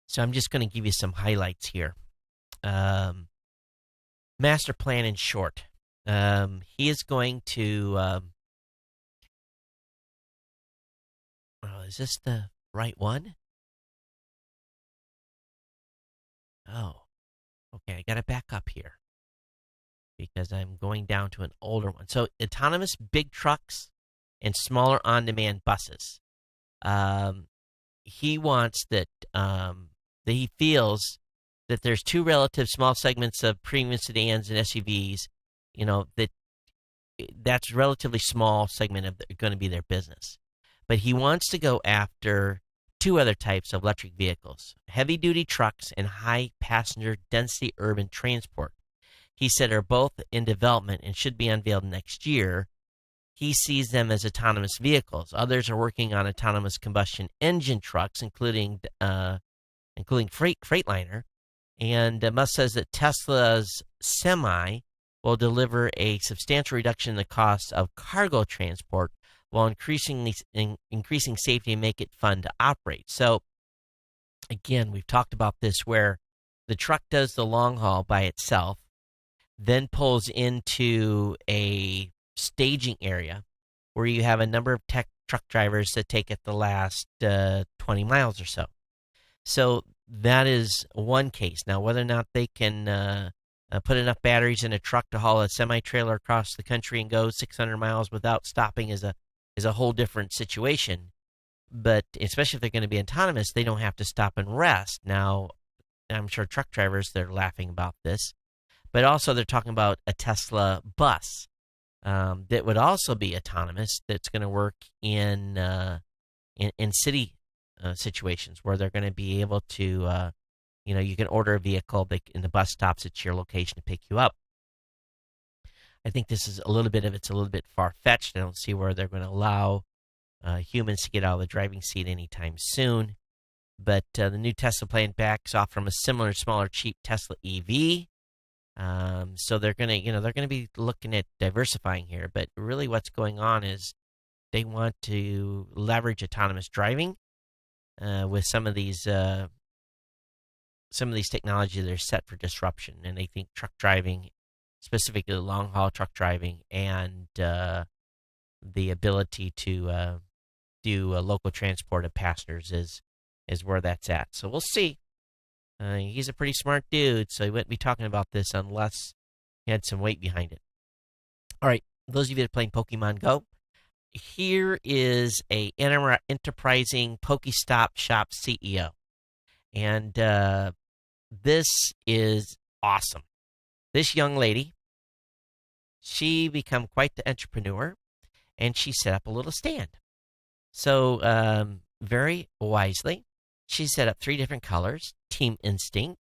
So I'm just going to give you some highlights here. Master plan in short. He is going to... is this the right one? Oh, okay. I got to back up here because I'm going down to an older one. So autonomous big trucks and smaller on-demand buses. He wants that he feels that there's two relative small segments of premium sedans and SUVs, that's relatively small segment of going to be their business. But he wants to go after two other types of electric vehicles, heavy-duty trucks and high-passenger density urban transport. He said are both in development and should be unveiled next year. He sees them as autonomous vehicles. Others are working on autonomous combustion engine trucks, including Freightliner. And Musk says that Tesla's Semi will deliver a substantial reduction in the cost of cargo transport while increasing safety and make it fun to operate. So, again, we've talked about this where the truck does the long haul by itself, then pulls into a staging area where you have a number of truck drivers that take it the last 20 miles or so. So that is one case. Now, whether or not they can put enough batteries in a truck to haul a semi-trailer across the country and go 600 miles without stopping is a whole different situation. But especially if they're going to be autonomous, they don't have to stop and rest. Now, I'm sure truck drivers, they're laughing about this. But also they're talking about a Tesla bus that would also be autonomous, that's going to work in city situations where they're going to be able to, you can order a vehicle and the bus stops at your location to pick you up. I think this is a little bit far-fetched. I don't see where they're going to allow humans to get out of the driving seat anytime soon. But the new Tesla plan backs off from a similar, smaller, cheap Tesla EV. So they're going to be looking at diversifying here. But really, what's going on is they want to leverage autonomous driving with some of these some of these technologies that are set for disruption, and they think truck driving, specifically long-haul truck driving, and the ability to do local transport of passengers is where that's at. So we'll see. He's a pretty smart dude, so he wouldn't be talking about this unless he had some weight behind it. All right, those of you that are playing Pokemon Go, here is a enterprising Pokestop shop CEO. And this is awesome. This young lady, she become quite the entrepreneur, and she set up a little stand. So very wisely, she set up 3 different colors: Team Instinct.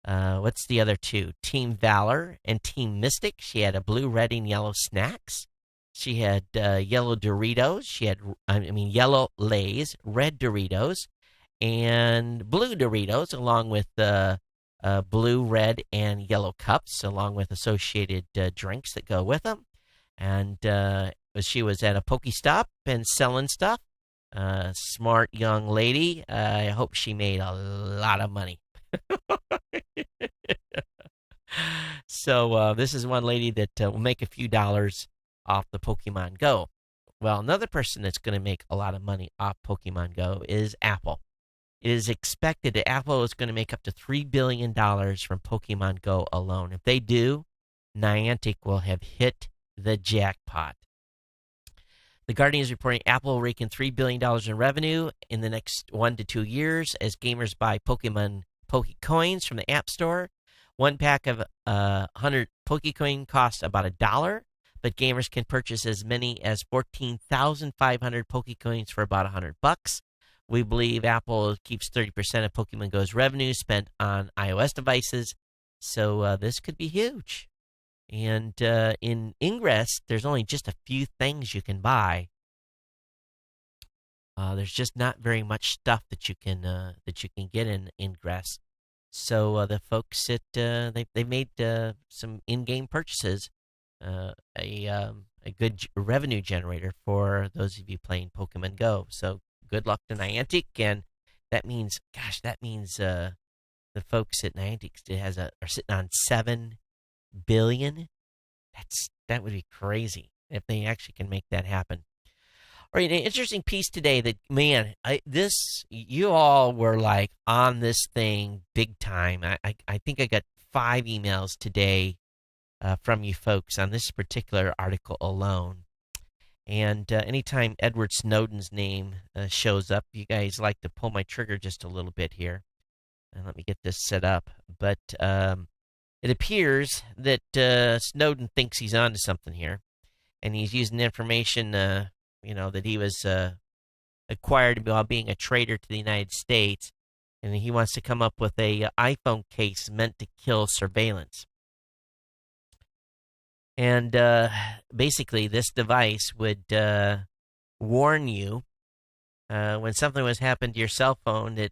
What's the other 2? Team Valor and Team Mystic. She had a blue, red, and yellow snacks. She had yellow Doritos. She had, yellow Lay's, red Doritos, and blue Doritos, along with blue, red, and yellow cups, along with associated drinks that go with them. And she was at a Pokestop and selling stuff. Smart young lady. I hope she made a lot of money. So this is one lady that will make a few dollars off the Pokemon Go. Well, another person that's going to make a lot of money off Pokemon Go is Apple. It is expected that Apple is going to make up to $3 billion from Pokemon Go alone. If they do, Niantic will have hit the jackpot. The Guardian is reporting Apple will rake in $3 billion in revenue in the next 1 to 2 years as gamers buy Pokemon Pokecoins from the App Store. One pack of 100 Pokecoin costs about $1, but gamers can purchase as many as 14,500 Pokecoins for about $100. We believe Apple keeps 30% of Pokemon Go's revenue spent on iOS devices, so this could be huge. And in Ingress, there's only just a few things you can buy. There's just not very much stuff that you can get in Ingress. So the folks at they made some in-game purchases, a good revenue generator for those of you playing Pokemon Go. So good luck to Niantic, and that means the folks at Niantic are sitting on $7 billion. That would be crazy if they actually can make that happen. All right, an interesting piece today that, man, you all were like on this thing big time. I think I got 5 emails today from you folks on this particular article alone. And anytime Edward Snowden's name shows up, you guys like to pull my trigger just a little bit here. And let me get this set up. But it appears that Snowden thinks he's onto something here, and he's using information, that he was acquired while being a traitor to the United States, and he wants to come up with a iPhone case meant to kill surveillance. And basically, this device would warn you when something was happening to your cell phone that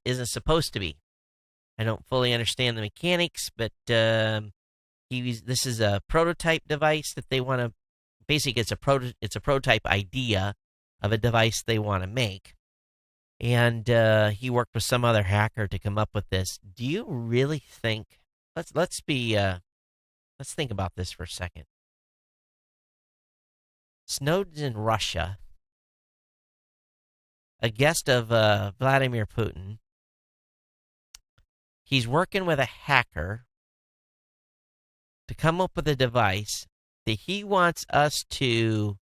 isn't supposed to be. I don't fully understand the mechanics, but this is a prototype device that they want to. Basically, it's a prototype idea of a device they want to make, and he worked with some other hacker to come up with this. Do you really think? Let's think about this for a second. Snowden's in Russia, a guest of Vladimir Putin. He's working with a hacker to come up with a device that he wants us to,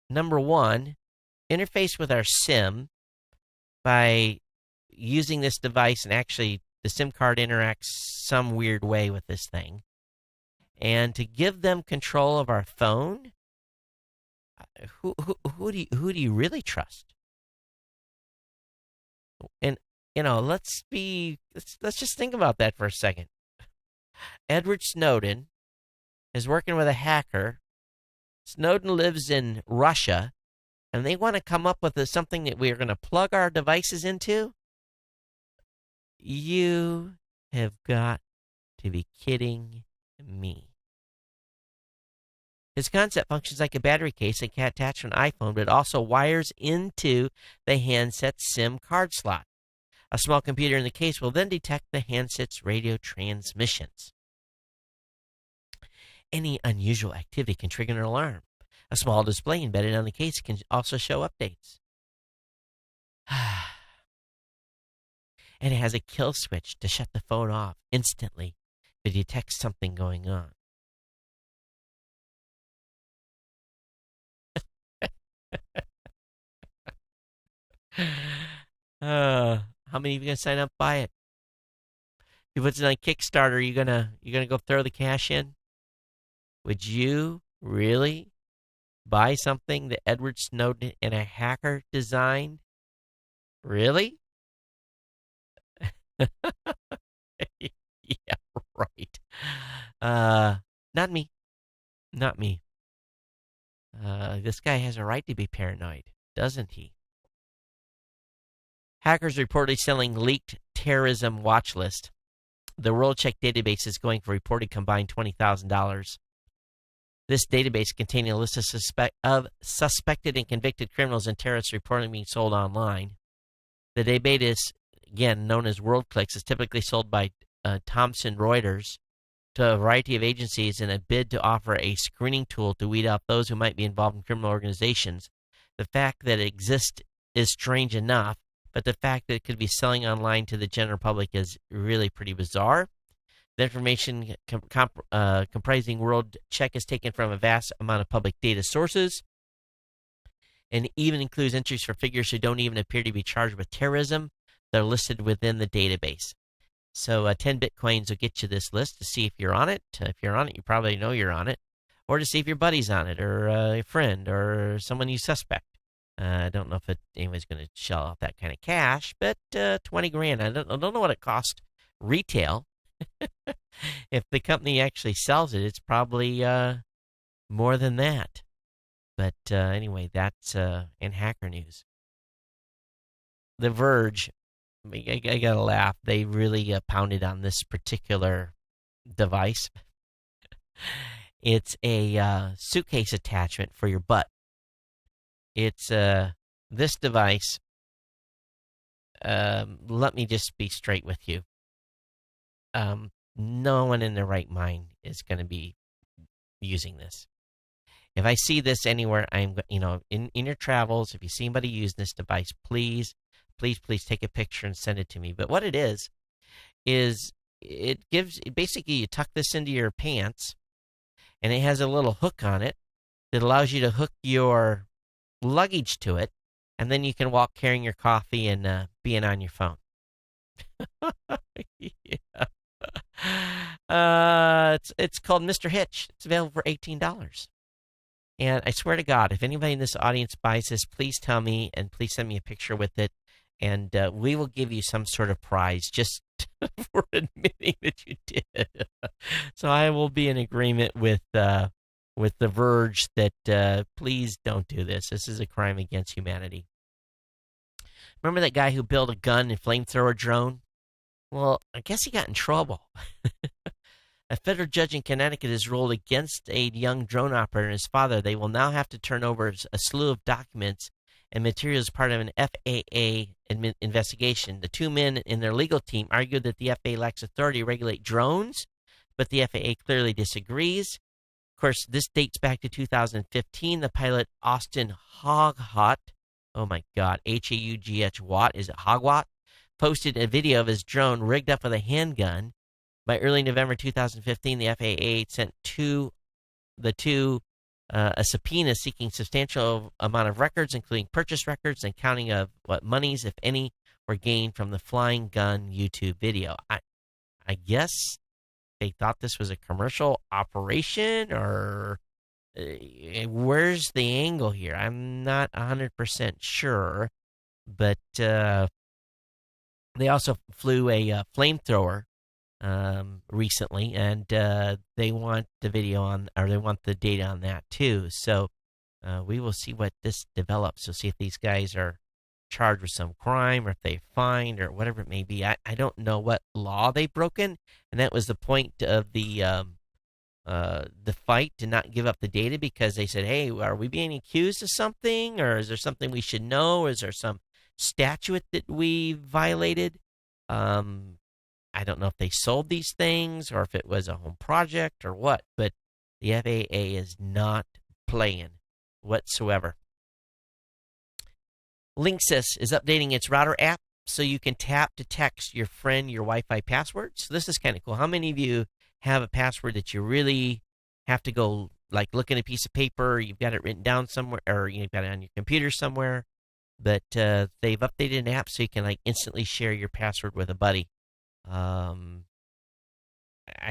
number one, interface with our SIM by using this device, and actually the SIM card interacts some weird way with this thing, and to give them control of our phone. Who do you really trust? And let's just think about that for a second. Edward Snowden is working with a hacker. Snowden lives in Russia, and they want to come up with something that we are going to plug our devices into. You have got to be kidding me. His concept functions like a battery case that can attach to an iPhone, but it also wires into the handset SIM card slot. A small computer in the case will then detect the handset's radio transmissions. Any unusual activity can trigger an alarm. A small display embedded on the case can also show updates. And it has a kill switch to shut the phone off instantly if it detects something going on. How many of you gonna sign up buy it? If it's on Kickstarter, you gonna go throw the cash in? Would you really buy something that Edward Snowden and a hacker designed? Really? Yeah, right. Not me. Not me. This guy has a right to be paranoid, doesn't he? Hackers reportedly selling leaked terrorism watch list. The WorldCheck database is going for reported combined $20,000. This database containing a list of suspected and convicted criminals and terrorists reportedly being sold online. The database, again known as WorldClicks, is typically sold by Thomson Reuters to a variety of agencies in a bid to offer a screening tool to weed out those who might be involved in criminal organizations. The fact that it exists is strange enough, but the fact that it could be selling online to the general public is really pretty bizarre. The information comprising WorldCheck is taken from a vast amount of public data sources and even includes entries for figures who don't even appear to be charged with terrorism. They're listed within the database. So 10 Bitcoins will get you this list to see if you're on it. If you're on it, you probably know you're on it. Or to see if your buddy's on it, or a friend, or someone you suspect. I don't know if anyone's going to shell out that kind of cash, but 20 grand. I don't know what it costs retail. If the company actually sells it, it's probably more than that. But anyway, that's in hacker news. The Verge, I got to laugh. They really pounded on this particular device. It's a suitcase attachment for your butt. It's this device. Let me just be straight with you. No one in their right mind is going to be using this. If I see this anywhere, in your travels, if you see anybody use this device, please take a picture and send it to me. But what it is basically you tuck this into your pants, and it has a little hook on it that allows you to hook your luggage to it, and then you can walk carrying your coffee and being on your phone. Yeah. It's called Mr. Hitch. It's available for $18. And I swear to God, if anybody in this audience buys this, please tell me, and please send me a picture with it, and we will give you some sort of prize just for admitting that you did. So I will be in agreement with The Verge that please don't do this. This is a crime against humanity. Remember that guy who built a gun and flamethrower drone? Well, I guess he got in trouble. A federal judge in Connecticut has ruled against a young drone operator and his father. They will now have to turn over a slew of documents and materials as part of an FAA investigation. The two men in their legal team argued that the FAA lacks authority to regulate drones, but the FAA clearly disagrees. Of course, this dates back to 2015. The pilot Austin Hogwatt, oh my God, H-A-U-G-H Watt, is it Hogwatt? Posted a video of his drone rigged up with a handgun. By early November 2015, the FAA sent the two a subpoena seeking substantial amount of records, including purchase records and counting of what monies, if any, were gained from the flying gun YouTube video. I guess they thought this was a commercial operation, or where's the angle here? I'm not 100% sure, but they also flew a flamethrower recently, and they want the video on, or they want the data on that too. So we will see what this develops. We'll see if these guys are charged with some crime, or if they fined, or whatever it may be. I don't know what law they've broken, and that was the point of the fight, to not give up the data, because they said, hey, are we being accused of something, or is there something we should know? Is there some statute that we violated? I don't know if they sold these things or if it was a home project or what, but the FAA is not playing whatsoever. Linksys is updating its router app so you can tap to text your friend your Wi-Fi password. So this is kind of cool. How many of you have a password that you really have to go, like, look at a piece of paper, or you've got it written down somewhere, or you've got it on your computer somewhere? But they've updated an app so you can, like, instantly share your password with a buddy. I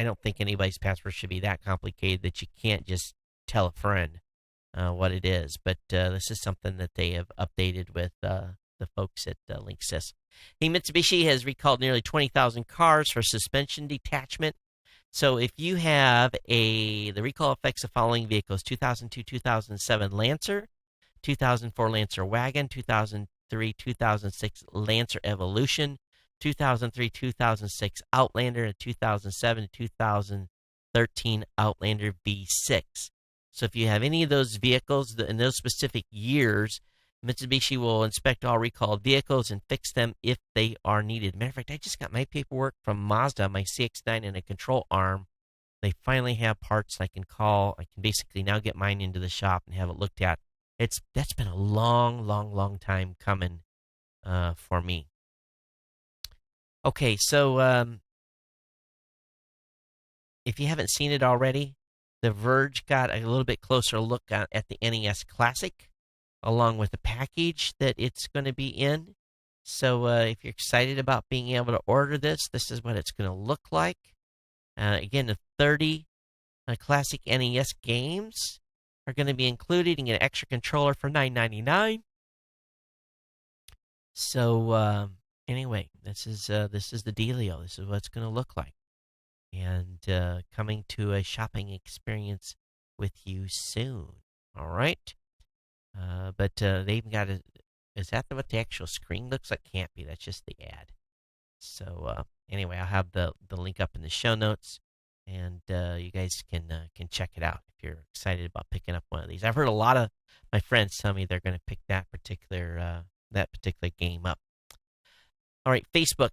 don't think anybody's password should be that complicated that you can't just tell a friend what it is. But this is something that they have updated with the folks at Linksys. Hey, Mitsubishi has recalled nearly 20,000 cars for suspension detachment. So if you have the recall affects the following vehicles: 2002-2007 Lancer, 2004 Lancer Wagon, 2003, 2006 Lancer Evolution, 2003, 2006 Outlander, and 2007, 2013 Outlander V6. So if you have any of those vehicles in those specific years, Mitsubishi will inspect all recalled vehicles and fix them if they are needed. Matter of fact, I just got my paperwork from Mazda, my CX-9 and a control arm. They finally have parts I can call. I can basically now get mine into the shop and have it looked at. That's been a long time coming for me. Okay, so if you haven't seen it already, The Verge got a little bit closer look at the NES Classic, along with the package that it's going to be in. So if you're excited about being able to order this, this is what it's going to look like. Again, the 30 classic NES games are going to be included. You can get an extra controller for $9.99. So anyway, this is the dealio. This is what it's going to look like, and coming to a shopping experience with you soon. All right. But they even got a. Is that what the actual screen looks like? Can't be. That's just the ad. So anyway, I'll have the link up in the show notes, and you guys can check it out if you're excited about picking up one of these. I've heard a lot of my friends tell me they're going to pick that particular game up. All right, Facebook.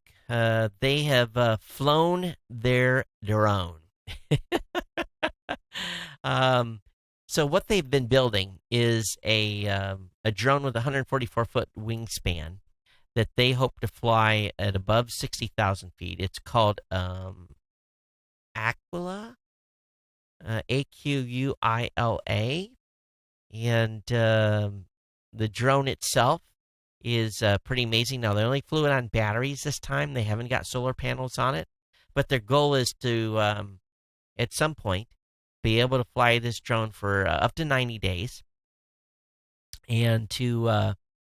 They have flown their drone. So what they've been building is a drone with a 144-foot wingspan that they hope to fly at above 60,000 feet. It's called Aquila, Aquila, and the drone itself is pretty amazing. Now, they only flew it on batteries this time. They haven't got solar panels on it, but their goal is to, at some point, be able to fly this drone for up to 90 days and to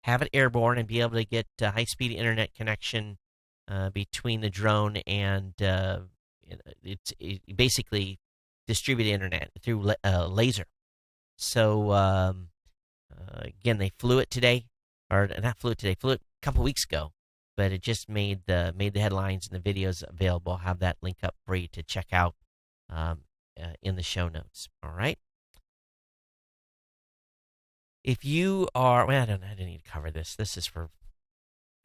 have it airborne and be able to get high-speed internet connection between the drone and it's basically distributed internet through laser. So, again, they flew it today, or not flew it today, flew it a couple weeks ago, but it just made the headlines and the videos available. I'll have that link up for you to check out in the show notes. All right. If you are, well, I didn't need to cover this. This is for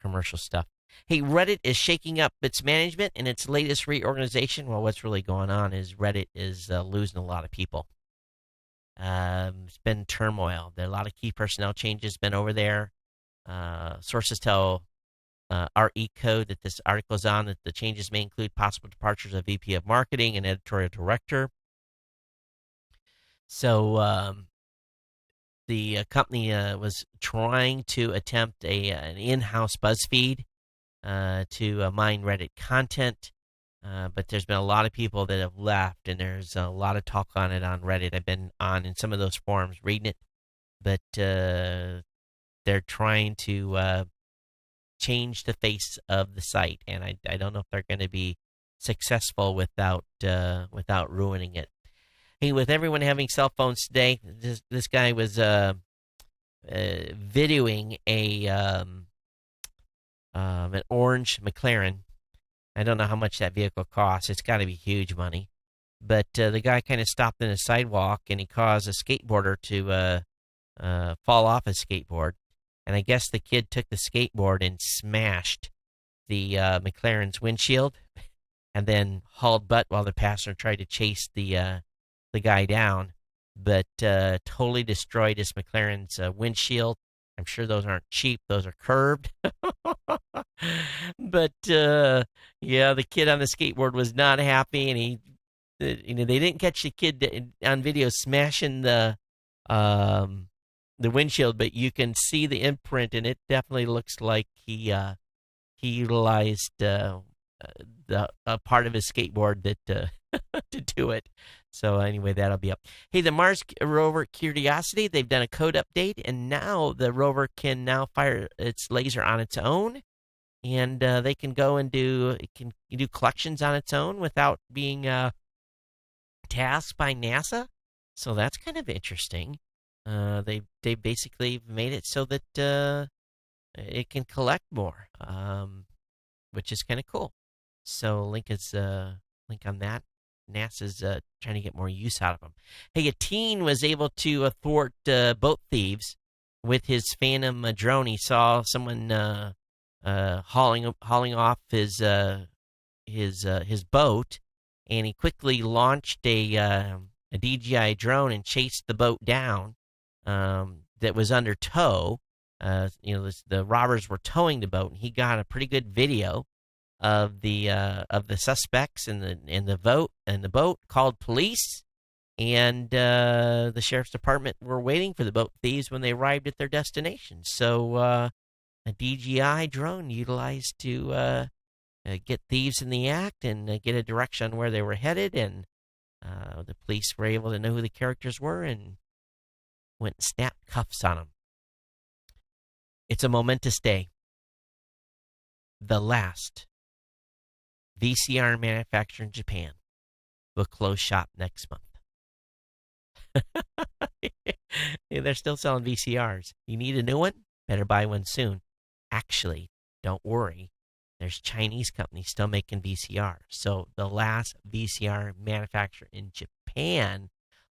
commercial stuff. Hey, Reddit is shaking up its management in its latest reorganization. Well, what's really going on is Reddit is losing a lot of people. It's been turmoil. There are a lot of key personnel changes been over there. Sources tell RE Code that this article is on that the changes may include possible departures of VP of Marketing and Editorial Director. So the company was trying to attempt an in-house BuzzFeed to mine Reddit content, but there's been a lot of people that have left, and there's a lot of talk on it on Reddit. I've been on in some of those forums reading it, but they're trying to change the face of the site, and I don't know if they're going to be successful without ruining it. Hey, with everyone having cell phones today, this guy was videoing an orange McLaren. I don't know how much that vehicle costs. It's got to be huge money. But the guy kind of stopped in a sidewalk, and he caused a skateboarder to fall off his skateboard. And I guess the kid took the skateboard and smashed the McLaren's windshield and then hauled butt while the passenger tried to chase the guy down, but totally destroyed his McLaren's windshield. I'm sure those aren't cheap; those are curved. But yeah, the kid on the skateboard was not happy, and they didn't catch the kid on video smashing the windshield, but you can see the imprint, and it definitely looks like he utilized a part of his skateboard that to do it. So anyway, that'll be up. Hey, the Mars rover Curiosity, they've done a code update, and now the rover can now fire its laser on its own, and they can go and do collections on its own without being tasked by NASA. So that's kind of interesting. They basically made it so that it can collect more, which is kind of cool. So link on that. NASA's trying to get more use out of them. Hey, a teen was able to thwart boat thieves with his Phantom drone. He saw someone hauling off his boat, and he quickly launched a DJI drone and chased the boat down that was under tow. The robbers were towing the boat, and he got a pretty good video of the suspects in the boat, called police, and the sheriff's department were waiting for the boat thieves when they arrived at their destination. So a DJI drone utilized to get thieves in the act and get a direction on where they were headed, and the police were able to know who the characters were and went and snapped cuffs on them. It's a momentous day. The last VCR manufacturer in Japan will close shop next month. They're still selling VCRs. You need a new one? Better buy one soon. Actually, don't worry. There's Chinese companies still making VCRs. So the last VCR manufacturer in Japan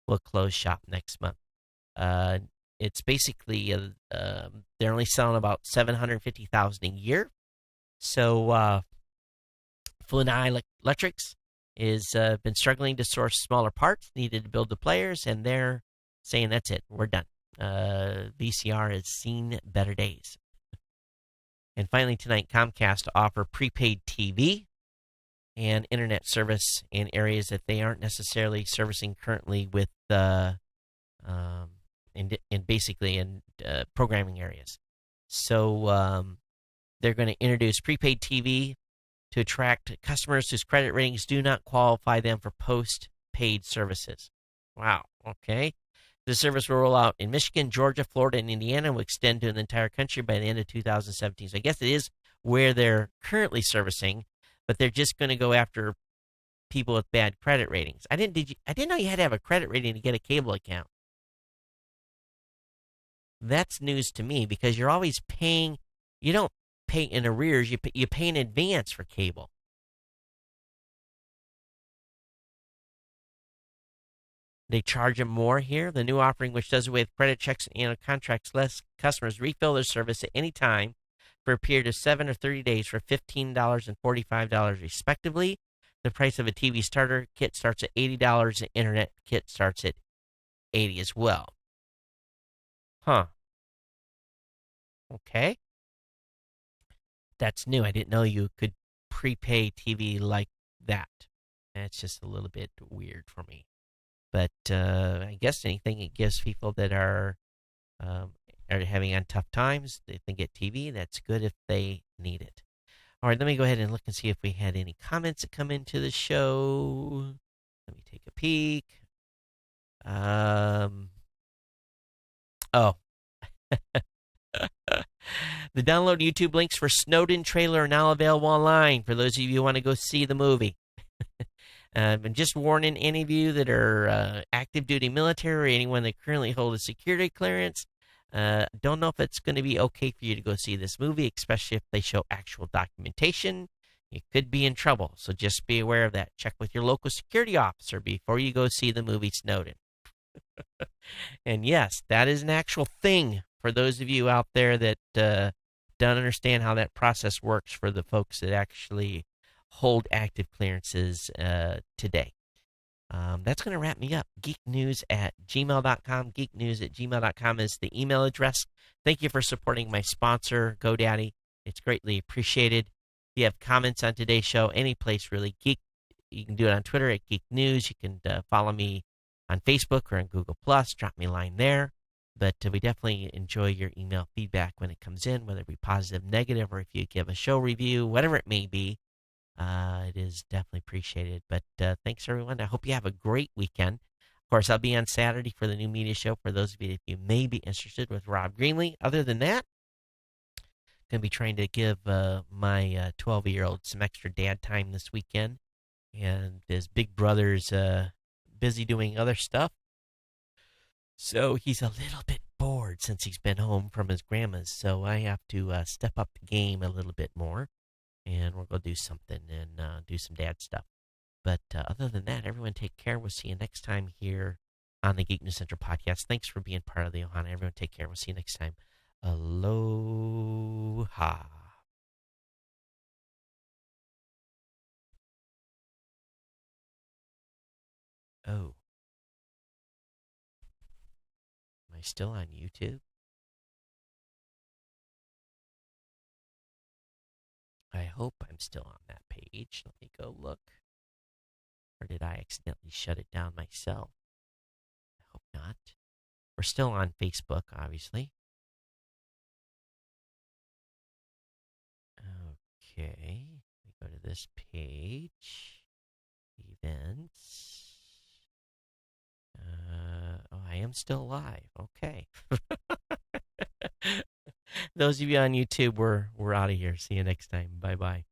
will close shop next month. It's basically they're only selling about 750,000 a year. So Funai Electrics is been struggling to source smaller parts needed to build the players, and they're saying that's it, we're done. VCR has seen better days. And finally tonight, Comcast offer prepaid TV and internet service in areas that they aren't necessarily servicing currently with in programming areas. So they're going to introduce prepaid TV to attract customers whose credit ratings do not qualify them for post-paid services. Wow, okay. The service will roll out in Michigan, Georgia, Florida, and Indiana, and will extend to the entire country by the end of 2017. So I guess it is where they're currently servicing, but they're just going to go after people with bad credit ratings. I didn't know you had to have a credit rating to get a cable account. That's news to me, because you're always paying. You don't pay in arrears. You pay in advance for cable. They charge them more here. The new offering, which does away with credit checks and contracts, lets customers refill their service at any time for a period of 7 or 30 days for $15 and $45 respectively. The price of a TV starter kit starts at $80. The internet kit starts at $80 as well. Huh. Okay. That's new. I didn't know you could prepay TV like that. That's just a little bit weird for me. But I guess anything it gives people that are having on tough times, they can get TV. That's good if they need it. All right, let me go ahead and look and see if we had any comments that come into the show. Let me take a peek. The download YouTube links for Snowden trailer are now available online for those of you who want to go see the movie. And just warning any of you that are active duty military or anyone that currently holds a security clearance, don't know if it's going to be okay for you to go see this movie, especially if they show actual documentation. You could be in trouble, so just be aware of that. Check with your local security officer before you go see the movie Snowden. And yes, that is an actual thing for those of you out there that don't understand how that process works for the folks that actually hold active clearances today. That's going to wrap me up. geeknews@gmail.com. geeknews@gmail.com is the email address. Thank you for supporting my sponsor, GoDaddy. It's greatly appreciated. If you have comments on today's show, any place really, Geek, you can do it on Twitter at Geek News. You can follow me on Facebook or on Google+. Drop me a line there. But we definitely enjoy your email feedback when it comes in, whether it be positive, negative, or if you give a show review, whatever it may be. It is definitely appreciated. But thanks, everyone. I hope you have a great weekend. Of course, I'll be on Saturday for the new media show for those of you that you may be interested with Rob Greenlee. Other than that, going to be trying to give my 12-year-old some extra dad time this weekend. And his big brother's busy doing other stuff. So he's a little bit bored since he's been home from his grandma's. So I have to step up the game a little bit more. And we're going to do something and do some dad stuff. But other than that, everyone take care. We'll see you next time here on the Geek News Central podcast. Thanks for being part of the Ohana. Everyone take care. We'll see you next time. Aloha. Oh. Am I still on YouTube? I hope I'm still on that page. Let me go look. Or did I accidentally shut it down myself? I hope not. We're still on Facebook, obviously. Okay. We go to this page. Events. I am still live. Okay. Those of you on YouTube, we're out of here. See you next time. Bye-bye.